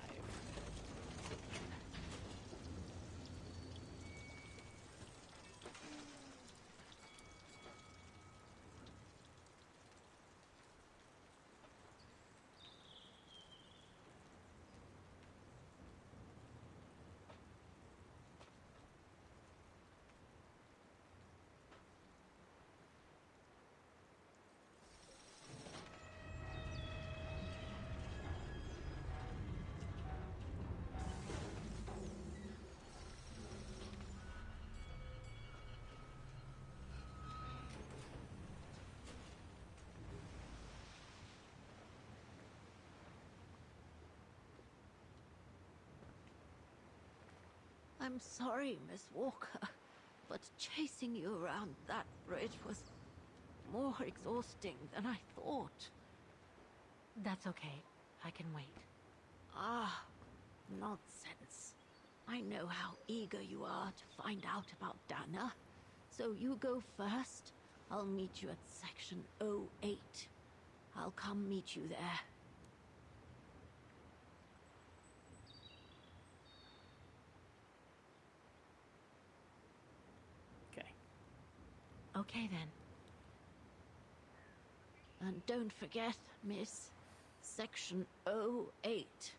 I'm sorry, Miss Walker, but chasing you around that bridge was more exhausting than I thought. that's okay. I can wait. Ah, nonsense. I know how eager you are to find out about Dana. So you go first. I'll meet you at Section 08. I'll come meet you there. Okay. Okay then. And don't forget, miss, Section 08.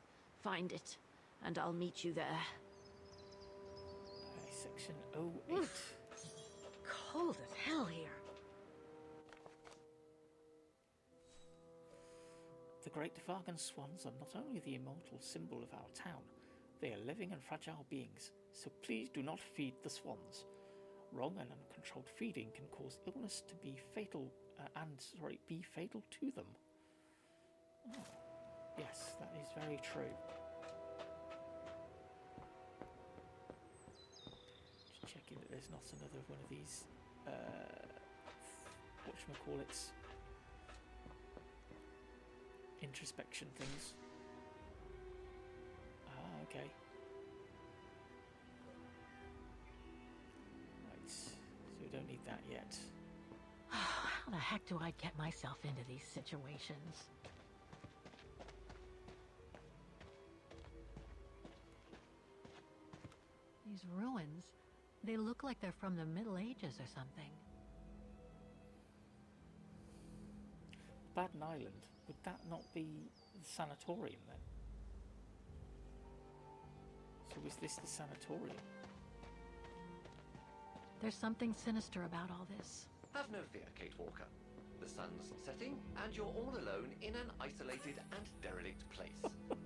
Find it, and I'll meet you there. Okay, section 08. Cold as hell here. The great Devargan swans are not only the immortal symbol of our town, they are living and fragile beings, so please do not feed the swans. Wrong and uncontrolled feeding can cause illness to be fatal, be fatal to them. Oh, yes, that is very true. Just checking that there's not another one of these, whatchamacallits, introspection things. Ah, okay. Right, so we don't need that yet. How the heck do I get myself into these situations? These ruins, they look like they're from the Middle Ages or something. Baden Island, would that not be the sanatorium then? So is this the sanatorium? There's something sinister about all this. Have no fear, Kate Walker. The sun's setting, and you're all alone in an isolated and derelict place.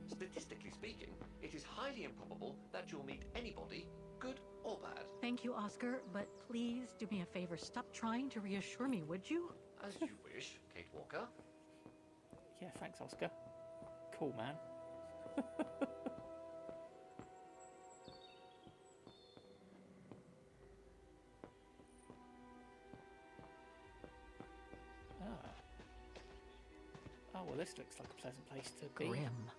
Statistically speaking, it is highly improbable that you'll meet anybody, good or bad. Thank you, Oscar, but please do me a favor. Stop trying to reassure me, would you? As you wish, Kate Walker. Yeah, thanks, Oscar. Cool, man. Oh, well, this looks like a pleasant place to be. Grim.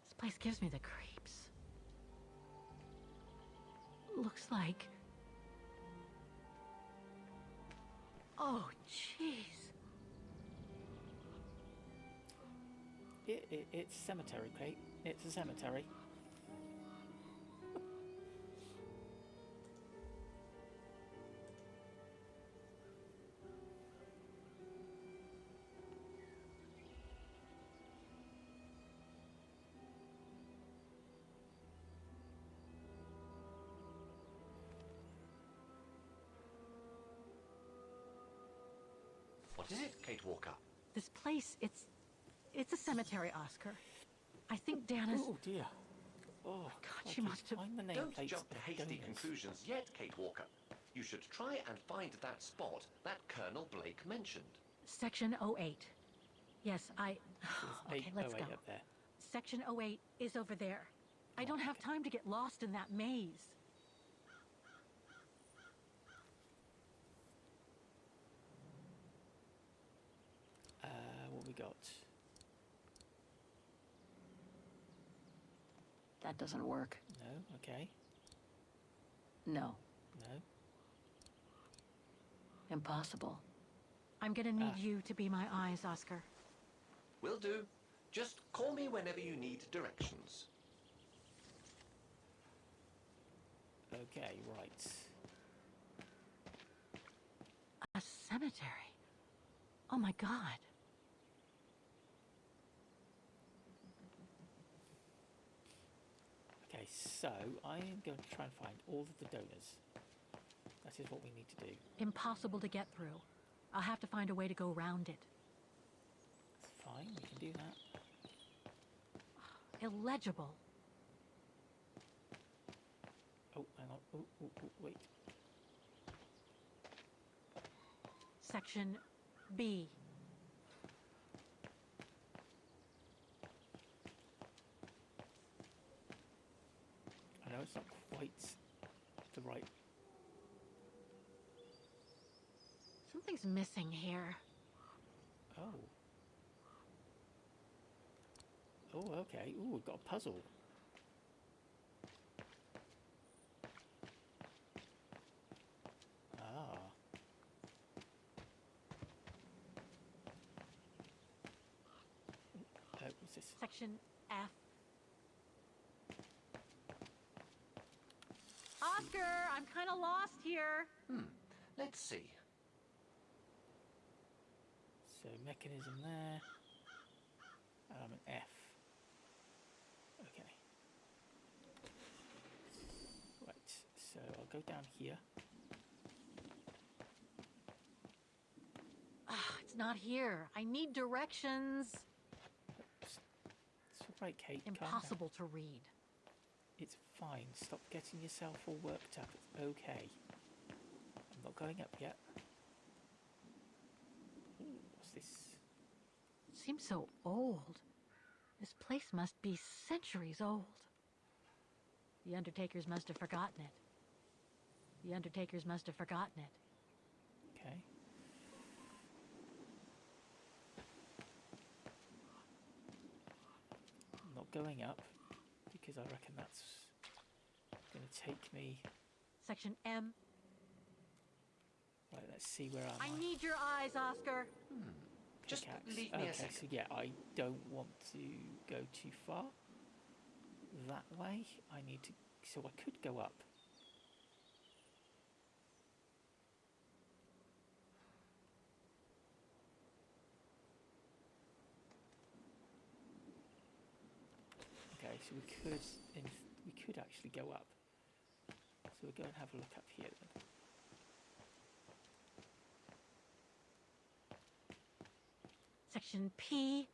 This place gives me the creeps. Looks like... Oh, jeez. It's a cemetery, Kate. It's a cemetery. What is it, Kate Walker? This place, it's a cemetery, Oscar. I think Dana's... Oh, dear. Oh, God, she must have... Find the Don't nameplates jump to of hasty donors. conclusions yet, Kate Walker. You should try and find that spot that Colonel Blake mentioned. Section 08. Yes, I... There's Okay, let's 808 go. up there. Section 08 is over there. I don't have time to get lost in that maze. What we got? That doesn't work. No, okay. No. No. Impossible. I'm gonna need you to be my eyes, Oscar. Will do. Just call me whenever you need directions. Okay, right. A cemetery. Oh my God. Okay, so I am going to try and find all of the donors. That is what we need to do. Impossible to get through. I'll have to find a way to go around it. It's fine, we can do that. Illegible. Oh, hang on. Oh, oh, oh, wait. Section B. I know it's not quite the right. Something's missing here. Oh. Oh, okay. Ooh, we've got a puzzle. Ah. What's this? Section F. Oscar, I'm kind of lost here. Let's see. So mechanism there. An F. Okay. Right. So I'll go down here. It's not here. I need directions. It's all right, Kate. Calm down. Impossible to read. It's fine. Stop getting yourself all worked up. It's okay. I'm not going up yet. Ooh, what's this? It seems so old. This place must be centuries old. The Undertakers must have forgotten it. The Undertakers must have forgotten it. Okay. I'm not going up because I reckon that's going to take me. Section M. Right, let's see where I need your eyes, Oscar. Just Pickaxe. leave me a Okay, second. so yeah, I don't want to go too far that way. I need to, so I could go up. Okay, so we could actually go up. So we'll go and have a look up here then. Section P.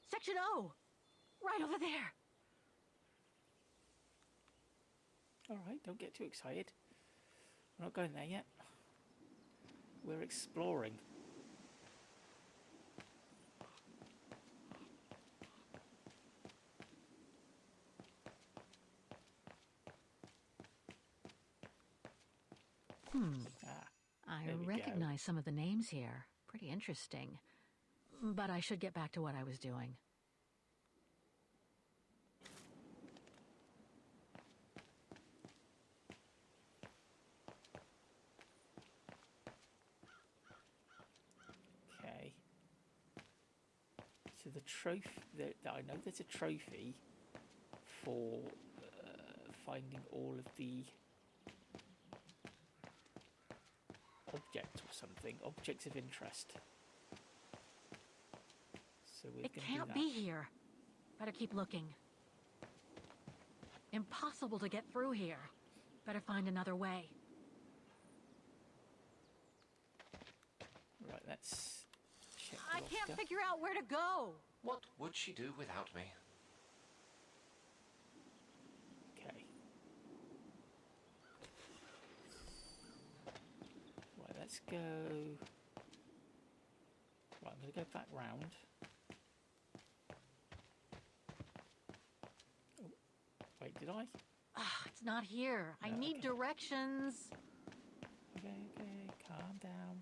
Section O. Right over there. Alright, don't get too excited. We're not going there yet. We're exploring. Ah, I there we go. recognize some of the names here. Pretty interesting. But I should get back to what I was doing. Okay. So the trophy, I know there's a trophy for finding all of the objects or something, objects of interest. So we're It going to can't be here. Better keep looking. Impossible to get through here. Better find another way. Right, let's check. I can't figure out where to go. What would she do without me? Okay. Right, let's go. Right, I'm going to go back round. Oh, wait, did I? It's not here. I No, need okay. directions. Okay, calm down.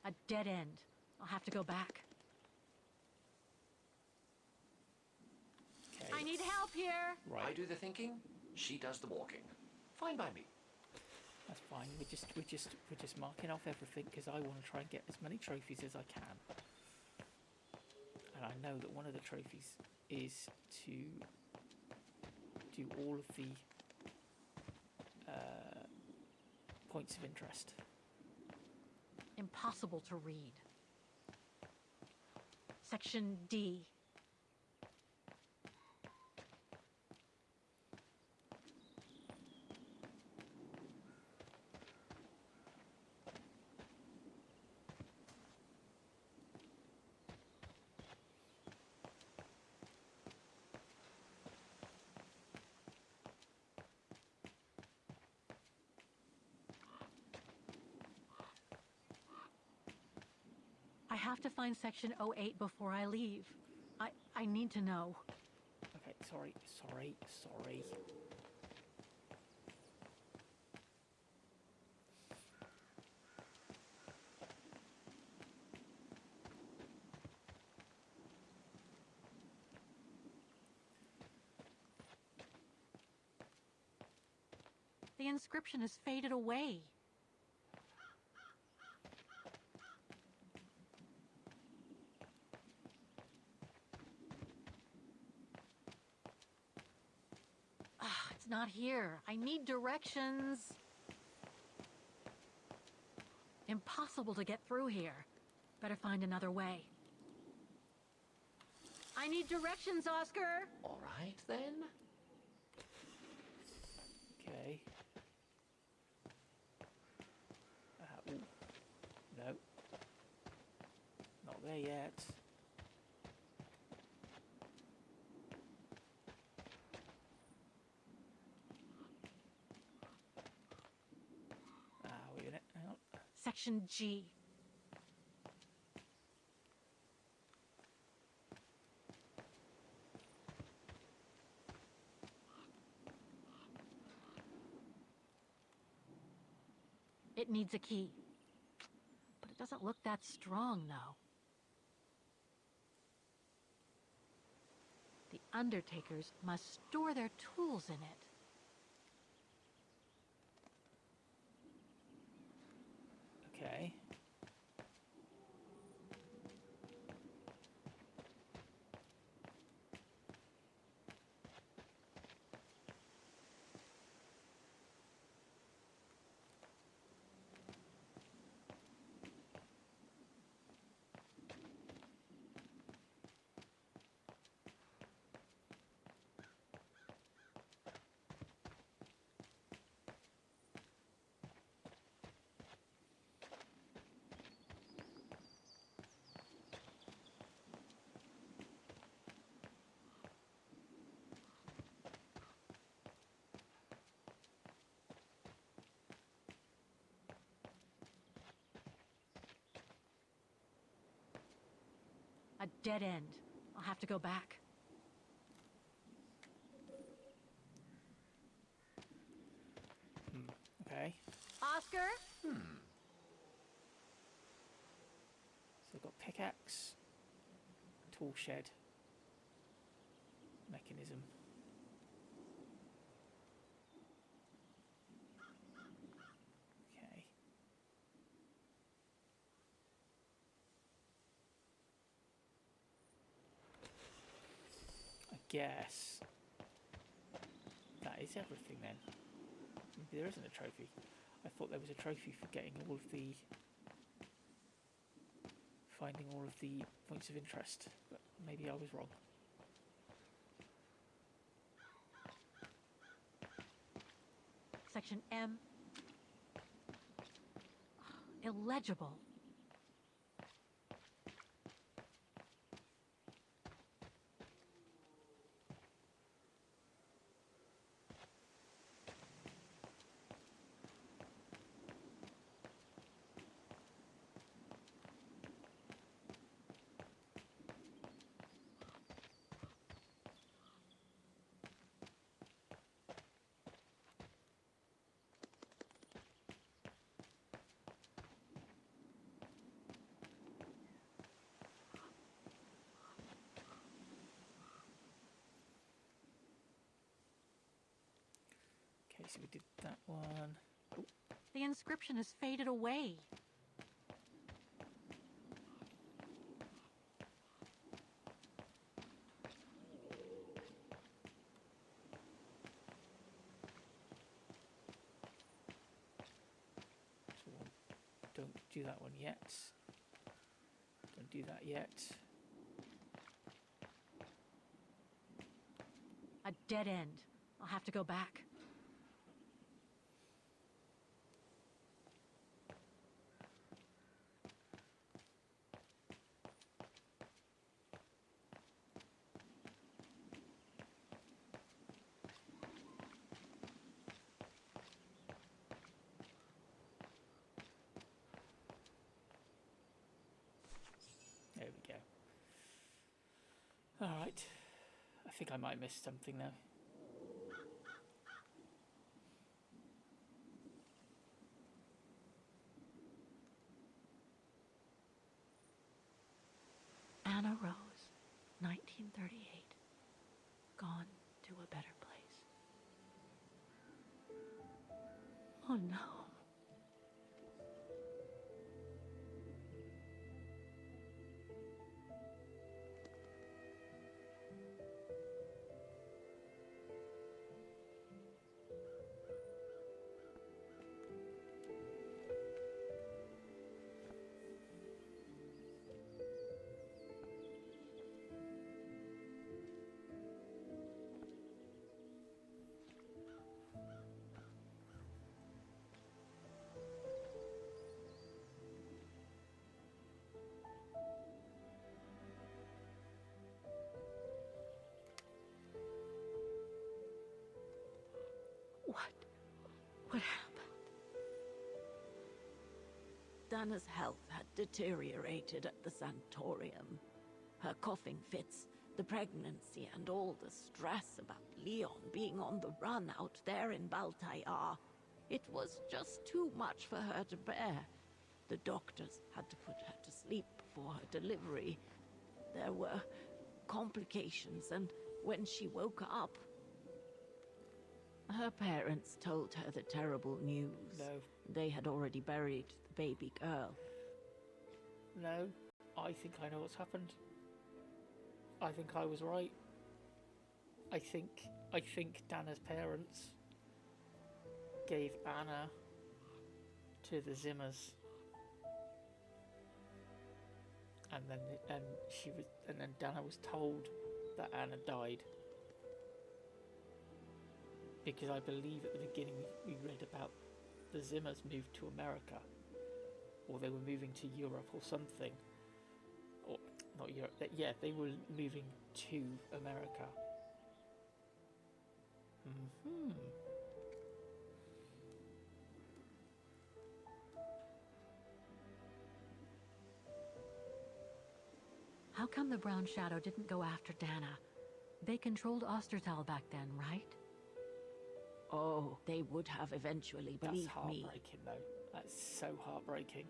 A dead end. I'll have to go back. Okay. I need help here. Right, I do the thinking, she does the walking. Fine by me. that's fine. We're just marking off everything because I want to try and get as many trophies as I can. And I know that one of the trophies is to do all of the points of interest. Impossible to read. Section D. I have to find Section 08 before I leave. I need to know. Okay, sorry. The inscription has faded away. It's not here. I need directions. Impossible to get through here. Better find another way. I need directions, Oscar! All right, then. Okay. Ooh. No. Not there yet. Wait a minute. Hang on. Section G. It needs a key. But it doesn't look that strong, though. The Undertakers must store their tools in it. Okay. A dead end. I'll have to go back. Okay. Oscar? So we've got pickaxe, tool shed, mechanism. Okay. I guess that is everything then. Maybe there isn't a trophy. I thought there was a trophy for getting all of the... finding all of the points of interest, but maybe I was wrong. Section M. Illegible. Okay, so we did that one. Oh, The inscription has faded away. don't do that one yet. Don't do that yet. A dead end. I'll have to go back. There we go. Alright. I think I might have missed something though. Anna Rose, 1938. Gone to a better place. Oh no. What happened? Dana's health had deteriorated at the sanatorium. Her coughing fits, the pregnancy, and all the stress about Leon being on the run out there in Baltayar. It was just too much for her to bear. The doctors had to put her to sleep before her delivery. There were complications, and when she woke up, her parents told her the terrible news. No. They had already buried the baby girl. No. I think I know what's happened. I think I was right. I think Dana's parents gave Anna to the Zimmers. And then Dana was told that Anna died. Because I believe at the beginning we read about the Zimmers moved to America, or they were moving to Europe or something, or not Europe. Yeah, they were moving to America. How come the Brown Shadow didn't go after Dana? They controlled Ostertal back then, right? Oh, they would have eventually, believe That's me. heartbreaking, though. That's so heartbreaking.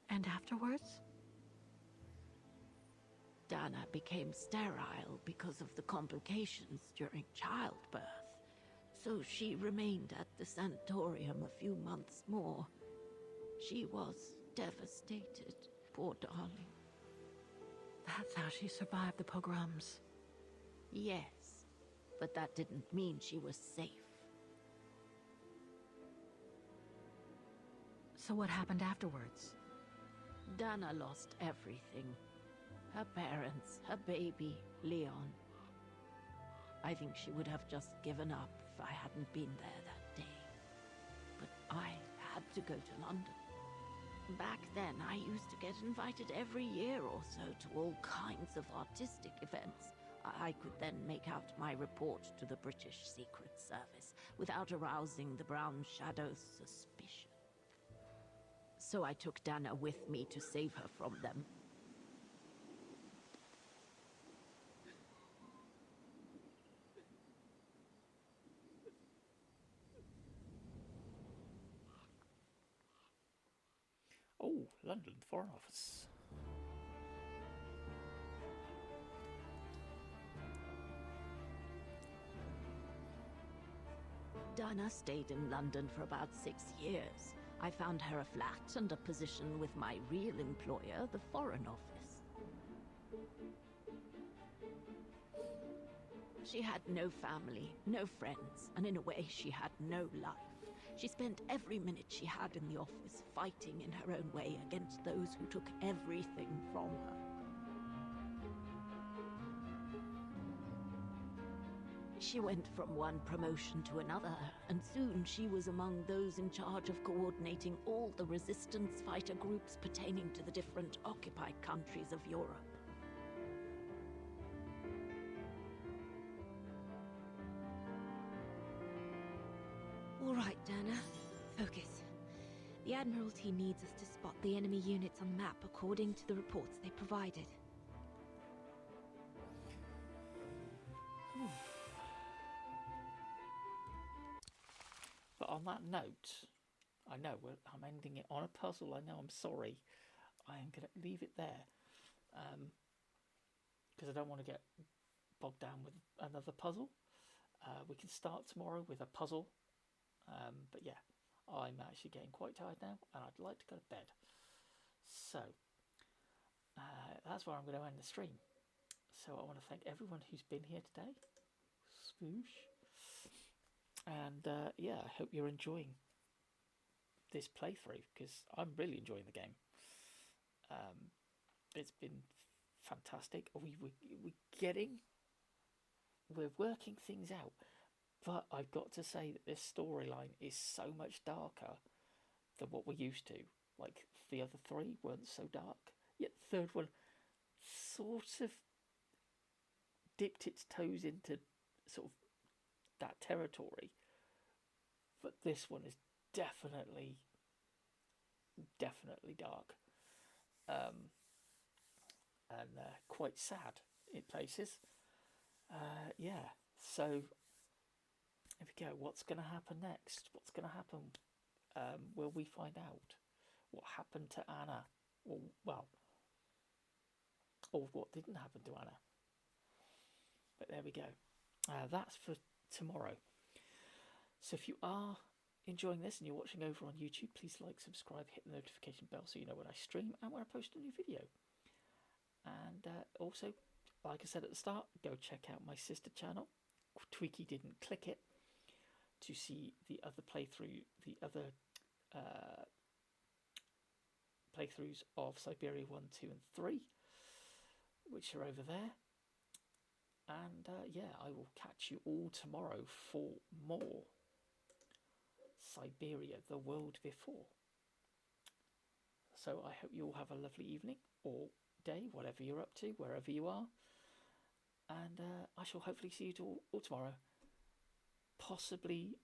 And afterwards? Dana became sterile because of the complications during childbirth. So she remained at the sanatorium a few months more. She was devastated, poor darling. That's how she survived the pogroms. Yes, but that didn't mean she was safe. So what happened afterwards? Dana lost everything. Her parents, her baby, Leon. I think she would have just given up if I hadn't been there that day. But I had to go to London. Back then, I used to get invited every year or so to all kinds of artistic events. I could then make out my report to the British Secret Service without arousing the Brown Shadow's suspicion. So I took Dana with me to save her from them. Oh, London Foreign Office. Dana stayed in London for about 6 years. I found her a flat and a position with my real employer, the Foreign Office. She had no family, no friends, and in a way she had no life. She spent every minute she had in the office fighting in her own way against those who took everything from her. She went from one promotion to another, and soon she was among those in charge of coordinating all the resistance fighter groups pertaining to the different occupied countries of Europe. All right, Dana. Focus. The Admiralty needs us to spot the enemy units on the map according to the reports they provided. But on that note, I know I'm ending it on a puzzle. I know, I'm sorry. I am going to leave it there. Because I don't want to get bogged down with another puzzle. We can start tomorrow with a puzzle. But yeah, I'm actually getting quite tired now, and I'd like to go to bed. So, that's where I'm going to end the stream. So I want to thank everyone who's been here today. Swoosh. And yeah, I hope you're enjoying this playthrough, because I'm really enjoying the game. It's been fantastic. We're working things out. But I've got to say that this storyline is so much darker than what we're used to. Like, the other three weren't so dark. Yet the third one sort of dipped its toes into sort of that territory. But this one is definitely dark. And quite sad in places. Yeah, so here we go. What's going to happen next? What's going to happen? Will we find out what happened to Anna? Or what didn't happen to Anna? But there we go. That's for tomorrow. So if you are enjoying this and you're watching over on YouTube, please like, subscribe, hit the notification bell so you know when I stream and when I post a new video. And also, like I said at the start, go check out my sister channel. Twiki didn't click it to see the other playthroughs of Syberia 1, 2 and 3, which are over there. And yeah, I will catch you all tomorrow for more Syberia, the world before. So I hope you all have a lovely evening or day, whatever you're up to, wherever you are. And I shall hopefully see you all tomorrow. Possibly